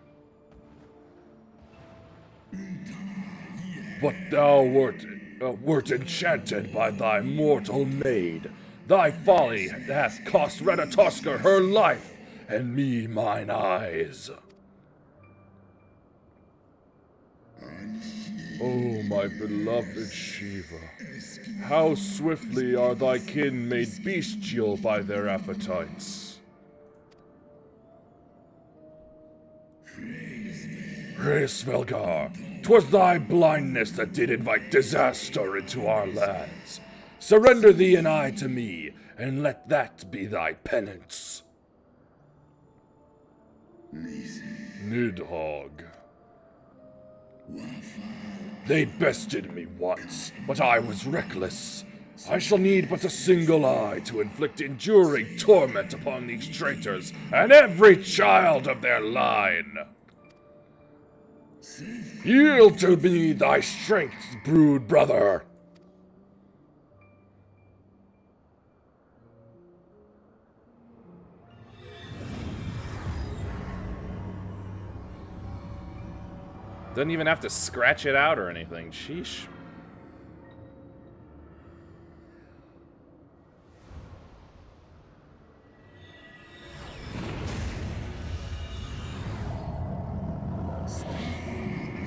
But thou wert enchanted by thy mortal maid. Thy folly hath cost Ratatosker her life, and me mine eyes. Oh, my beloved Shiva, how swiftly are thy kin made bestial by their appetites. Hraesvelgar, 'twas thy blindness that did invite disaster into our lands. Surrender thee and I to me, and let that be thy penance. Nidhogg. They bested me once, but I was reckless. I shall need but a single eye to inflict enduring torment upon these traitors and every child of their line. Yield to me thy strength, brood brother. Doesn't even have to scratch it out or anything. Sheesh.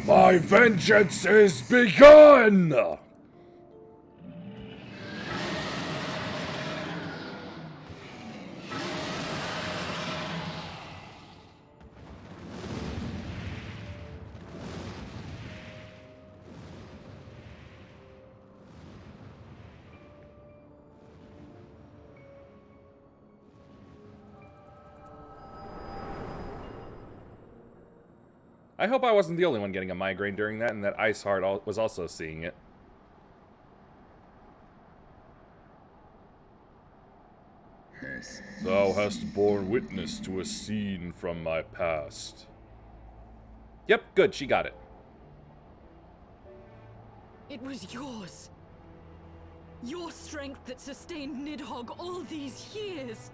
My vengeance is begun! I hope I wasn't the only one getting a migraine during that, and that Iceheart was also seeing it. Thou hast borne witness to a scene from my past. Yep, good, she got it. It was yours. Your strength that sustained Nidhogg all these years.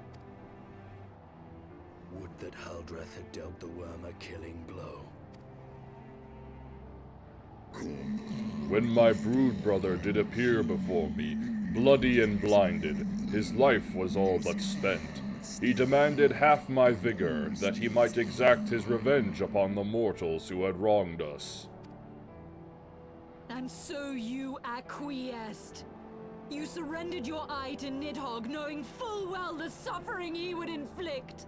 Would that Haldreth had dealt the worm a killing blow. When my brood brother did appear before me, bloody and blinded, his life was all but spent. He demanded half my vigor, that he might exact his revenge upon the mortals who had wronged us. And so you acquiesced. You surrendered your eye to Nidhogg, knowing full well the suffering he would inflict.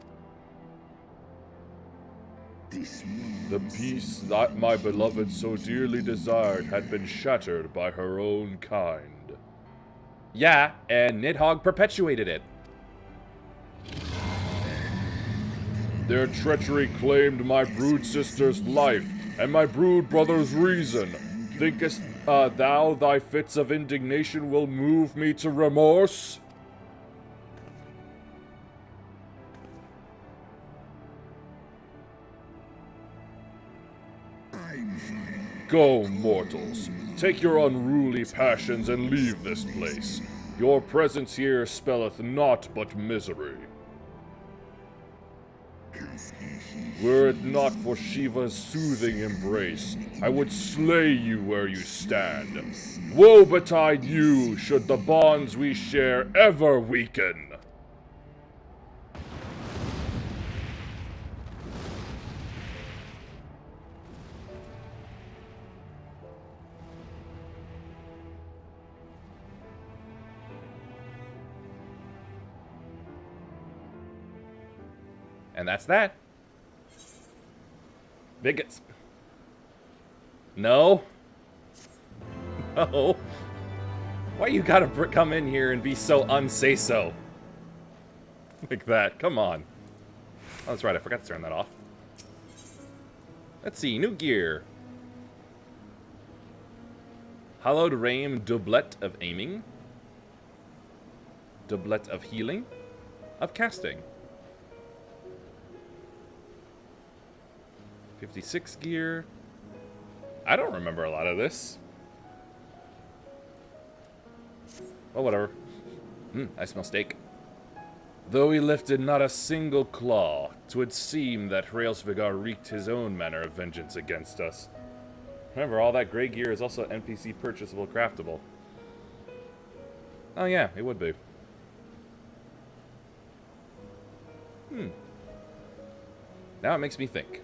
The peace that my beloved so dearly desired had been shattered by her own kind. Yeah, and Nidhogg perpetuated it. Their treachery claimed my brood sister's life, and my brood brother's reason. Thinkest thou thy fits of indignation will move me to remorse? Go, mortals. Take your unruly passions and leave this place. Your presence here spelleth naught but misery. Were it not for Shiva's soothing embrace, I would slay you where you stand. Woe betide you, should the bonds we share ever weaken. And that's that. Bigots. No. No. Why you gotta come in here and be so unsay-so? Like that. Come on. Oh, that's right. I forgot to turn that off. Let's see. New gear. Hallowed Rame doublet of aiming. Doublet of healing. Of casting. 56 gear. I don't remember a lot of this. Well, whatever. I smell steak. Though he lifted not a single claw, 'twould seem that Hraelsvigar wreaked his own manner of vengeance against us. Remember, all that gray gear is also NPC purchasable craftable. Oh yeah, it would be. Now it makes me think.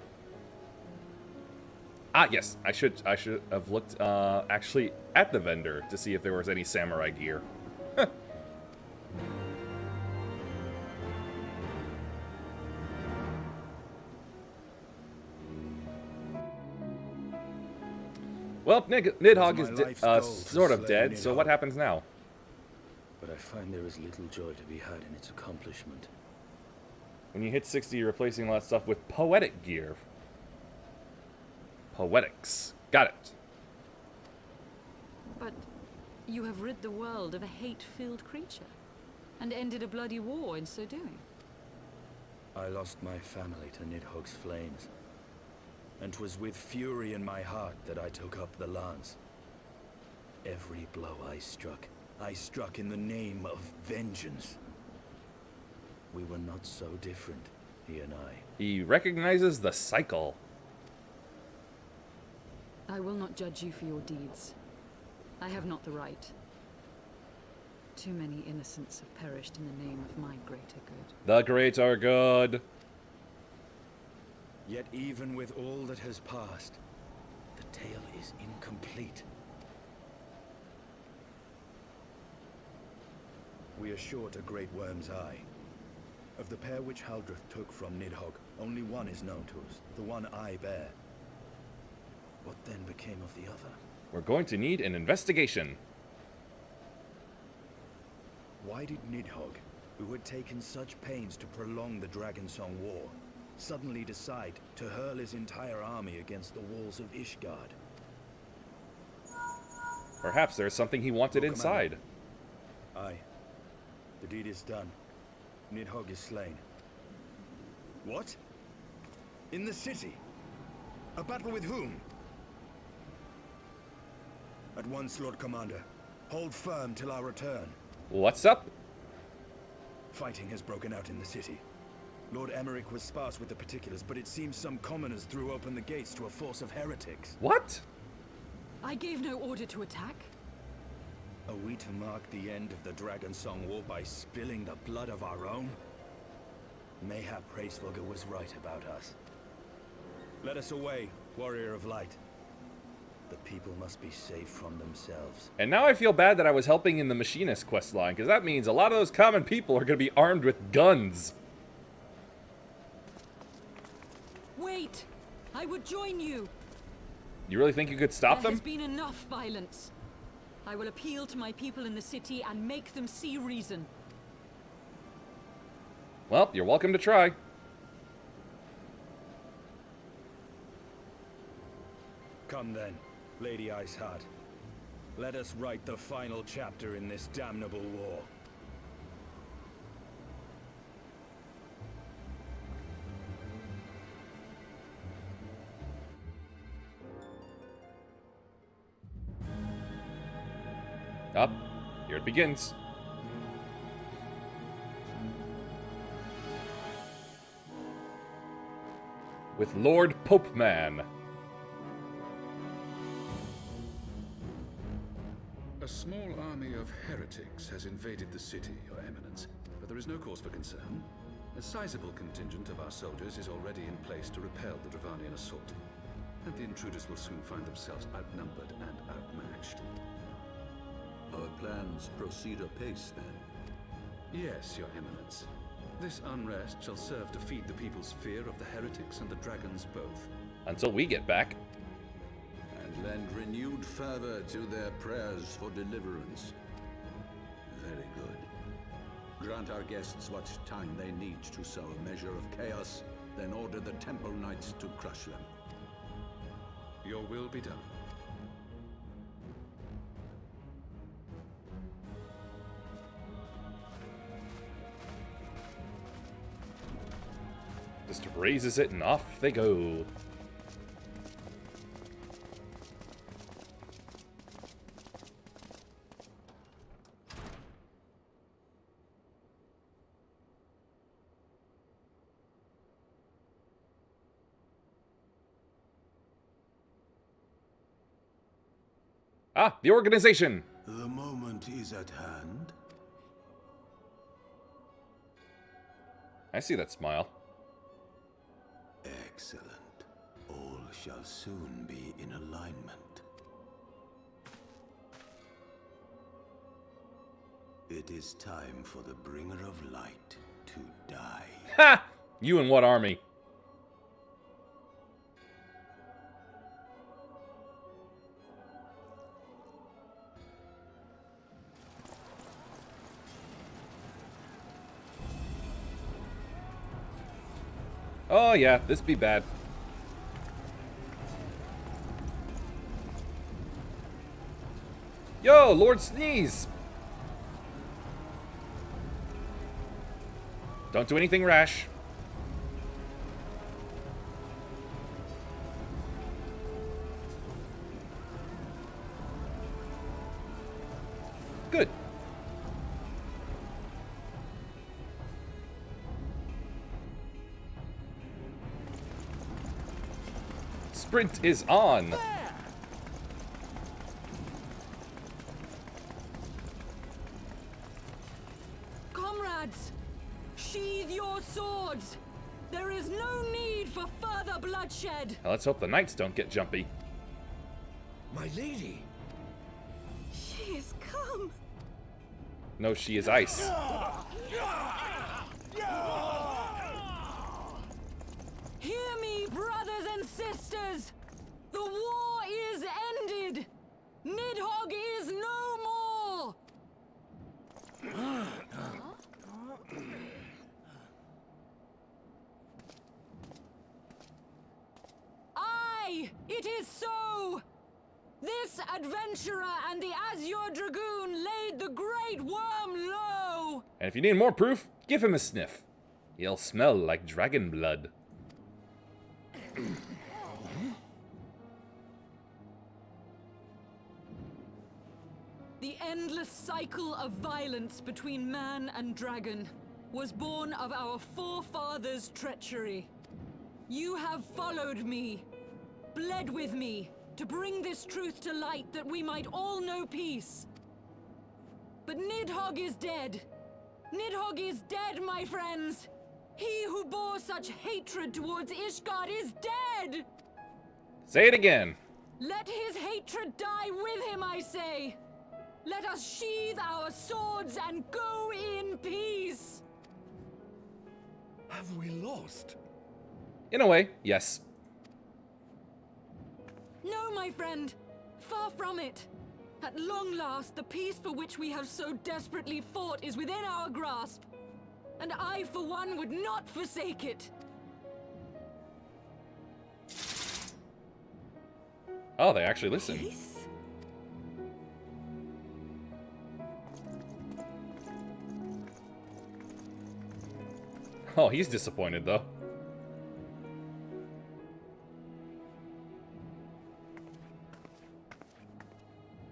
Ah, yes, I should have looked actually at the vendor to see if there was any samurai gear. Well, Nidhogg is sort of dead, so what happens now? But I find there is little joy to be had in its accomplishment. When you hit 60, you're replacing all that stuff with poetic gear. Poetics. Got it. But you have rid the world of a hate-filled creature, and ended a bloody war in so doing. I lost my family to Nidhogg's flames, and 'twas with fury in my heart that I took up the lance. Every blow I struck in the name of vengeance. We were not so different, he and I. He recognizes the cycle. I will not judge you for your deeds. I have not the right. Too many innocents have perished in the name of my greater good. The greater good. Yet even with all that has passed, the tale is incomplete. We are short a great worm's eye. Of the pair which Haldreth took from Nidhogg, only one is known to us, the one I bear. What then became of the other? We're going to need an investigation. Why did Nidhogg, who had taken such pains to prolong the Dragonsong War, suddenly decide to hurl his entire army against the walls of Ishgard? Perhaps there's something he wanted inside. Aye. The deed is done. Nidhogg is slain. What? In the city? A battle with whom? At once, Lord Commander. Hold firm till our return. What's up? Fighting has broken out in the city. Lord Emmerich was sparse with the particulars, but it seems some commoners threw open the gates to a force of heretics. What? I gave no order to attack. Are we to mark the end of the Dragonsong War by spilling the blood of our own? Mayhap Hraelsvigar was right about us. Let us away, Warrior of Light. The people must be saved from themselves. And now I feel bad that I was helping in the Machinist questline, because that means a lot of those common people are going to be armed with guns. Wait! I would join you! You really think you could stop There them? has been enough violence. I will appeal to my people in the city and make them see reason. Well, you're welcome to try. Come then, Lady Iceheart. Let us write the final chapter in this damnable war. Up. Here it begins. With Lord Popeman. A small army of heretics has invaded the city, Your Eminence, but there is no cause for concern. A sizable contingent of our soldiers is already in place to repel the Dravanian assault, and the intruders will soon find themselves outnumbered and outmatched. Our plans proceed apace, then? Yes, Your Eminence. This unrest shall serve to feed the people's fear of the heretics and the dragons both. Until we get back. And lend renewed fervor to their prayers for deliverance. Very good. Grant our guests what time they need to sow a measure of chaos, then order the Temple Knights to crush them. Your will be done. Just raises it and off they go. Ah, the organization! The moment is at hand. I see that smile. Excellent. All shall soon be in alignment. It is time for the Bringer of Light to die. Ha! You and what army? Oh yeah, this be bad. Yo, Lord Sneeze! Don't do anything rash. Good. Sprint is on. Comrades, sheathe your swords. There is no need for further bloodshed. Now let's hope the knights don't get jumpy. My lady! She is come. No, she is ice. Hear me, brothers and sisters. The war is ended. Nidhogg is no more. Aye, it is so. This adventurer and the Azure Dragoon laid the great worm low. And if you need more proof, give him a sniff. He'll smell like dragon blood. The endless cycle of violence between man and dragon was born of our forefathers' treachery. You have followed me, bled with me, to bring this truth to light that we might all know peace. But Nidhogg is dead. Nidhogg is dead, my friends. He who bore such hatred towards Ishgard is dead! Say it again. Let his hatred die with him, I say. Let us sheathe our swords and go in peace. Have we lost? In a way, yes. No, my friend. Far from it. At long last, the peace for which we have so desperately fought is within our grasp. And I, for one, would not forsake it. Oh, they actually listen. Peace? Oh, he's disappointed, though.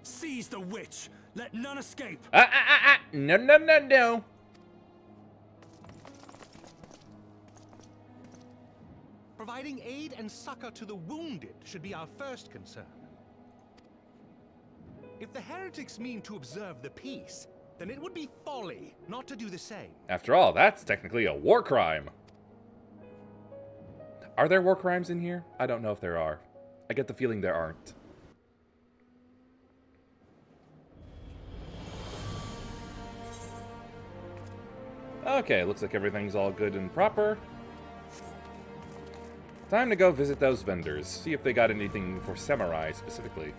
Seize the witch! Let none escape! No, no, no, no. Providing aid and succor to the wounded should be our first concern. If the heretics mean to observe the peace, then it would be folly not to do the same. After all, that's technically a war crime. Are there war crimes in here? I don't know if there are. I get the feeling there aren't. Okay, looks like everything's all good and proper. Time to go visit those vendors, see if they got anything for samurai specifically.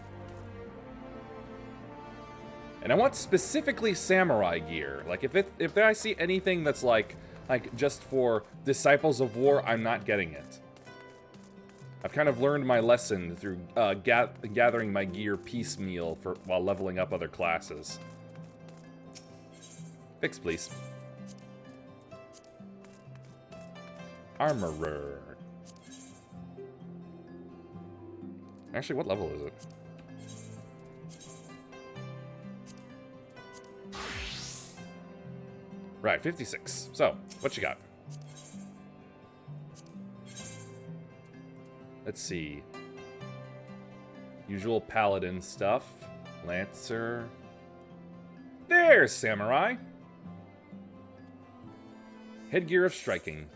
And I want specifically samurai gear. Like, if I see anything that's like just for Disciples of War, I'm not getting it. I've kind of learned my lesson through gathering my gear piecemeal while leveling up other classes. Fix, please. Armorer. Actually, what level is it? Right, 56. So, what you got? Let's see. Usual paladin stuff. Lancer. There's samurai. Headgear of striking.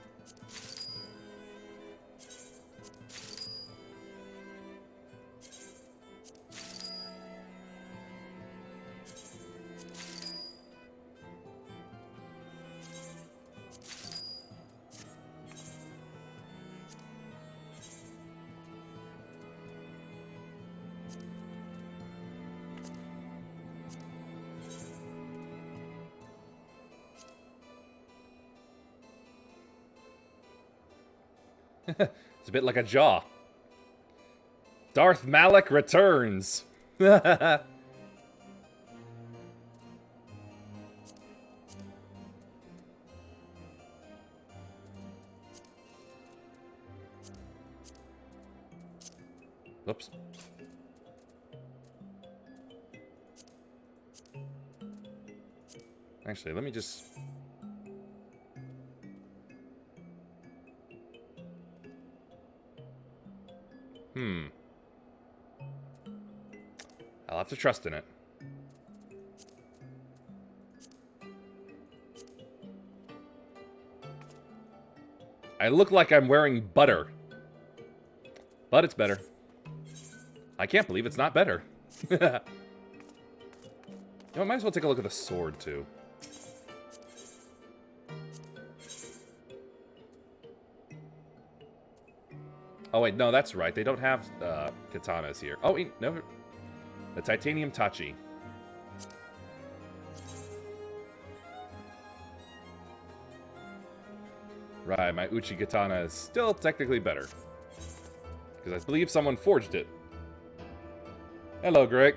It's a bit like a jaw. Darth Malak returns. Oops. Actually, let me just... I'll have to trust in it. I look like I'm wearing butter. But it's better. I can't believe it's not better. You know, I might as well take a look at the sword, too. Oh, wait, no, that's right. They don't have katanas here. Oh, wait, no. The titanium tachi. Right, my uchi katana is still technically better. Because I believe someone forged it. Hello, Greg.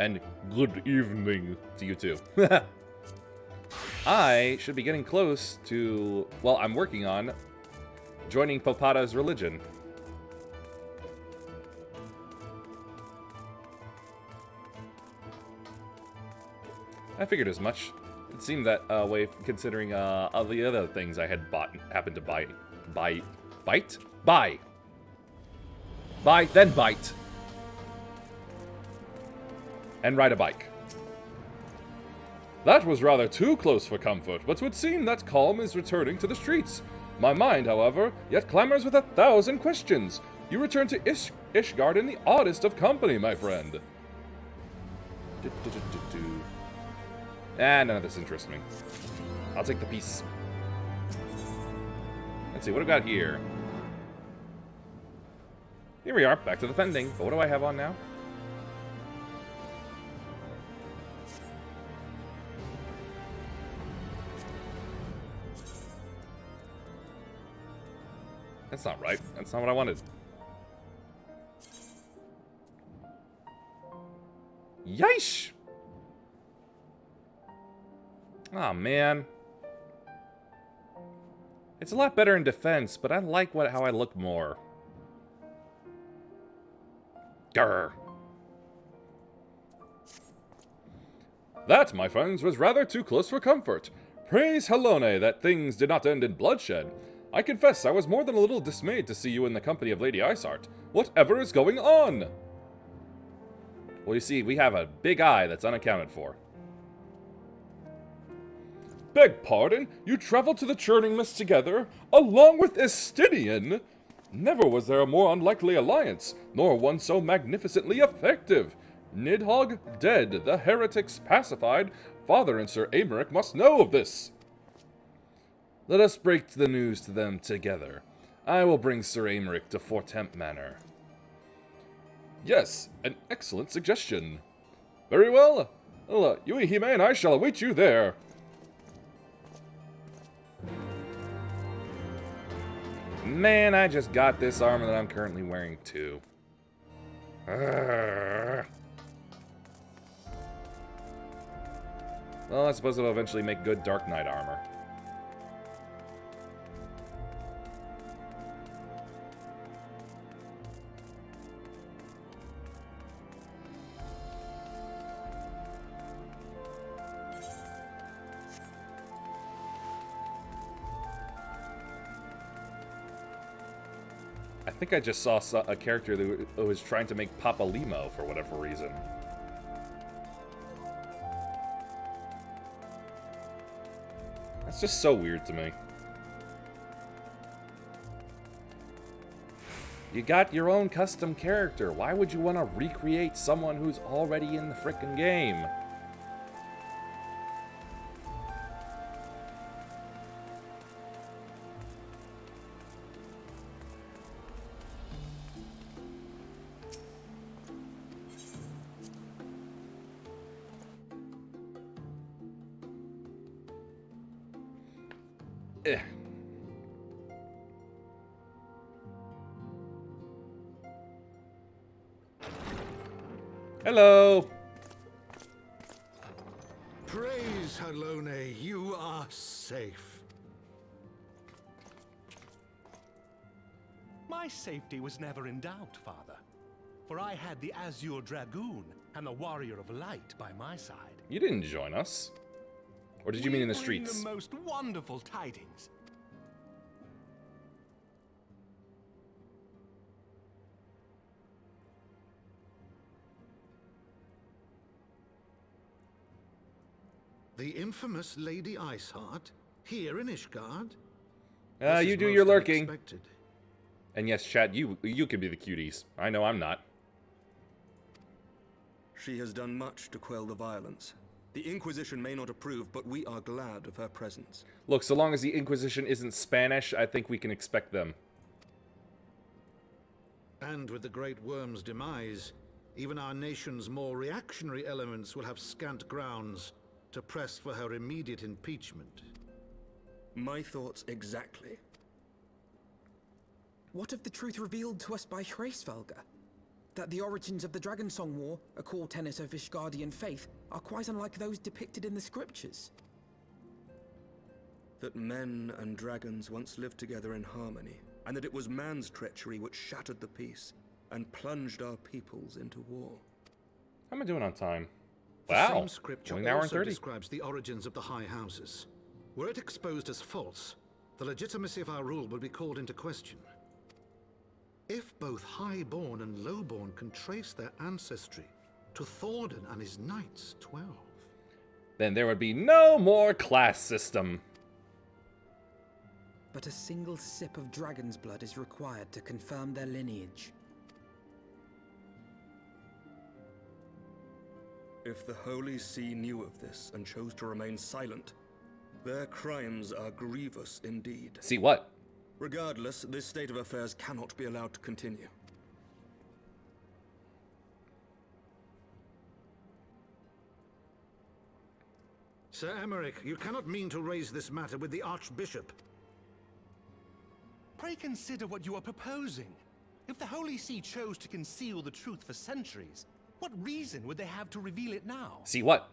And good evening to you too. I should be getting close to... Well, I'm working on joining Popata's religion. I figured as much. It seemed that way, considering all the other things I had happened to buy, then bite. And ride a bike. That was rather too close for comfort, but it would seem that calm is returning to the streets. My mind, however, yet clamors with 1,000 questions. You return to Ishgard in the oddest of company, my friend. None of this interests me. I'll take the piece. Let's see, what do we got here? Here we are, back to defending. But what do I have on now? That's not right. That's not what I wanted. Yeesh! Aw, man. It's a lot better in defense, but I like how I look more. Grr. That, my friends, was rather too close for comfort. Praise Helone that things did not end in bloodshed. I confess I was more than a little dismayed to see you in the company of Lady Iceheart. Whatever is going on? Well, you see, we have a big eye that's unaccounted for. Beg pardon? You traveled to the Churning Mist together, along with Estidian? Never was there a more unlikely alliance, nor one so magnificently effective. Nidhogg dead, the heretics pacified, Father and Sir Aymeric must know of this. Let us break the news to them together. I will bring Sir Aymeric to Fortemp Manor. Yes, an excellent suggestion. Very well. Yuihime and I shall await you there. Man, I just got this armor that I'm currently wearing too. Well, I suppose it'll eventually make good Dark Knight armor. I think I just saw a character that was trying to make Papa Limo for whatever reason. That's just so weird to me. You got your own custom character. Why would you want to recreate someone who's already in the frickin' game? Hello. Praise Halone, you are safe. My safety was never in doubt, Father. For I had the Azure Dragoon and the Warrior of Light by my side. You didn't join us. Or did you mean in the We streets? bring the most wonderful tidings. The infamous Lady Iceheart, here in Ishgard? You do your lurking. And yes, chat, you can be the cuties. I know I'm not. She has done much to quell the violence. The Inquisition may not approve, but we are glad of her presence. Look, so long as the Inquisition isn't Spanish, I think we can expect them. And with the Great Worm's demise, even our nation's more reactionary elements will have scant grounds to press for her immediate impeachment. My thoughts exactly. What of the truth revealed to us by Hraesvelgr? That the origins of the Dragonsong War, a core tenet of Ishgardian faith, are quite unlike those depicted in the scriptures. That men and dragons once lived together in harmony, and that it was man's treachery which shattered the peace and plunged our peoples into war. How am I doing on time? The Wow, same scripture only an hour and also 30. describes the origins of the High Houses. Were it exposed as false, the legitimacy of our rule would be called into question. If both Highborn and Lowborn can trace their ancestry to Thordan and his Knights 12... then there would be no more class system. But a single sip of dragon's blood is required to confirm their lineage. If the Holy See knew of this and chose to remain silent, their crimes are grievous indeed. See what? Regardless, this state of affairs cannot be allowed to continue. Sir Aymeric, you cannot mean to raise this matter with the Archbishop. Pray consider what you are proposing. If the Holy See chose to conceal the truth for centuries, what reason would they have to reveal it now? See what?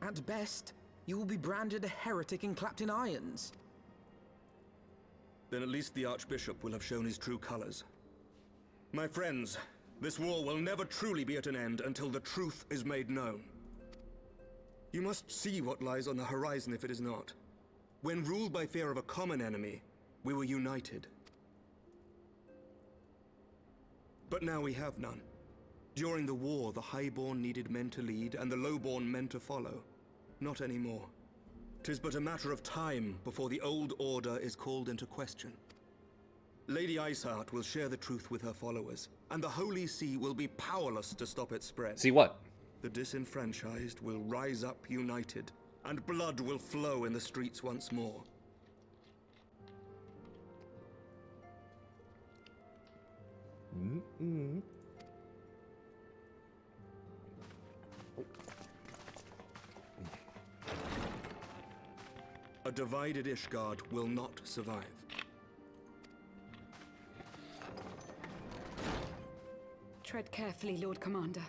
At best, you will be branded a heretic and clapped in irons. Then at least the Archbishop will have shown his true colors. My friends, this war will never truly be at an end until the truth is made known. You must see what lies on the horizon if it is not. When ruled by fear of a common enemy, we were united. But now we have none. During the war, the Highborn needed men to lead, and the Lowborn men to follow. Not anymore. 'Tis but a matter of time before the old order is called into question. Lady Iceheart will share the truth with her followers, and the Holy See will be powerless to stop its spread. See what? the disenfranchised will rise up united, and blood will flow in the streets once more. A divided Ishgard will not survive. Tread carefully, Lord Commander.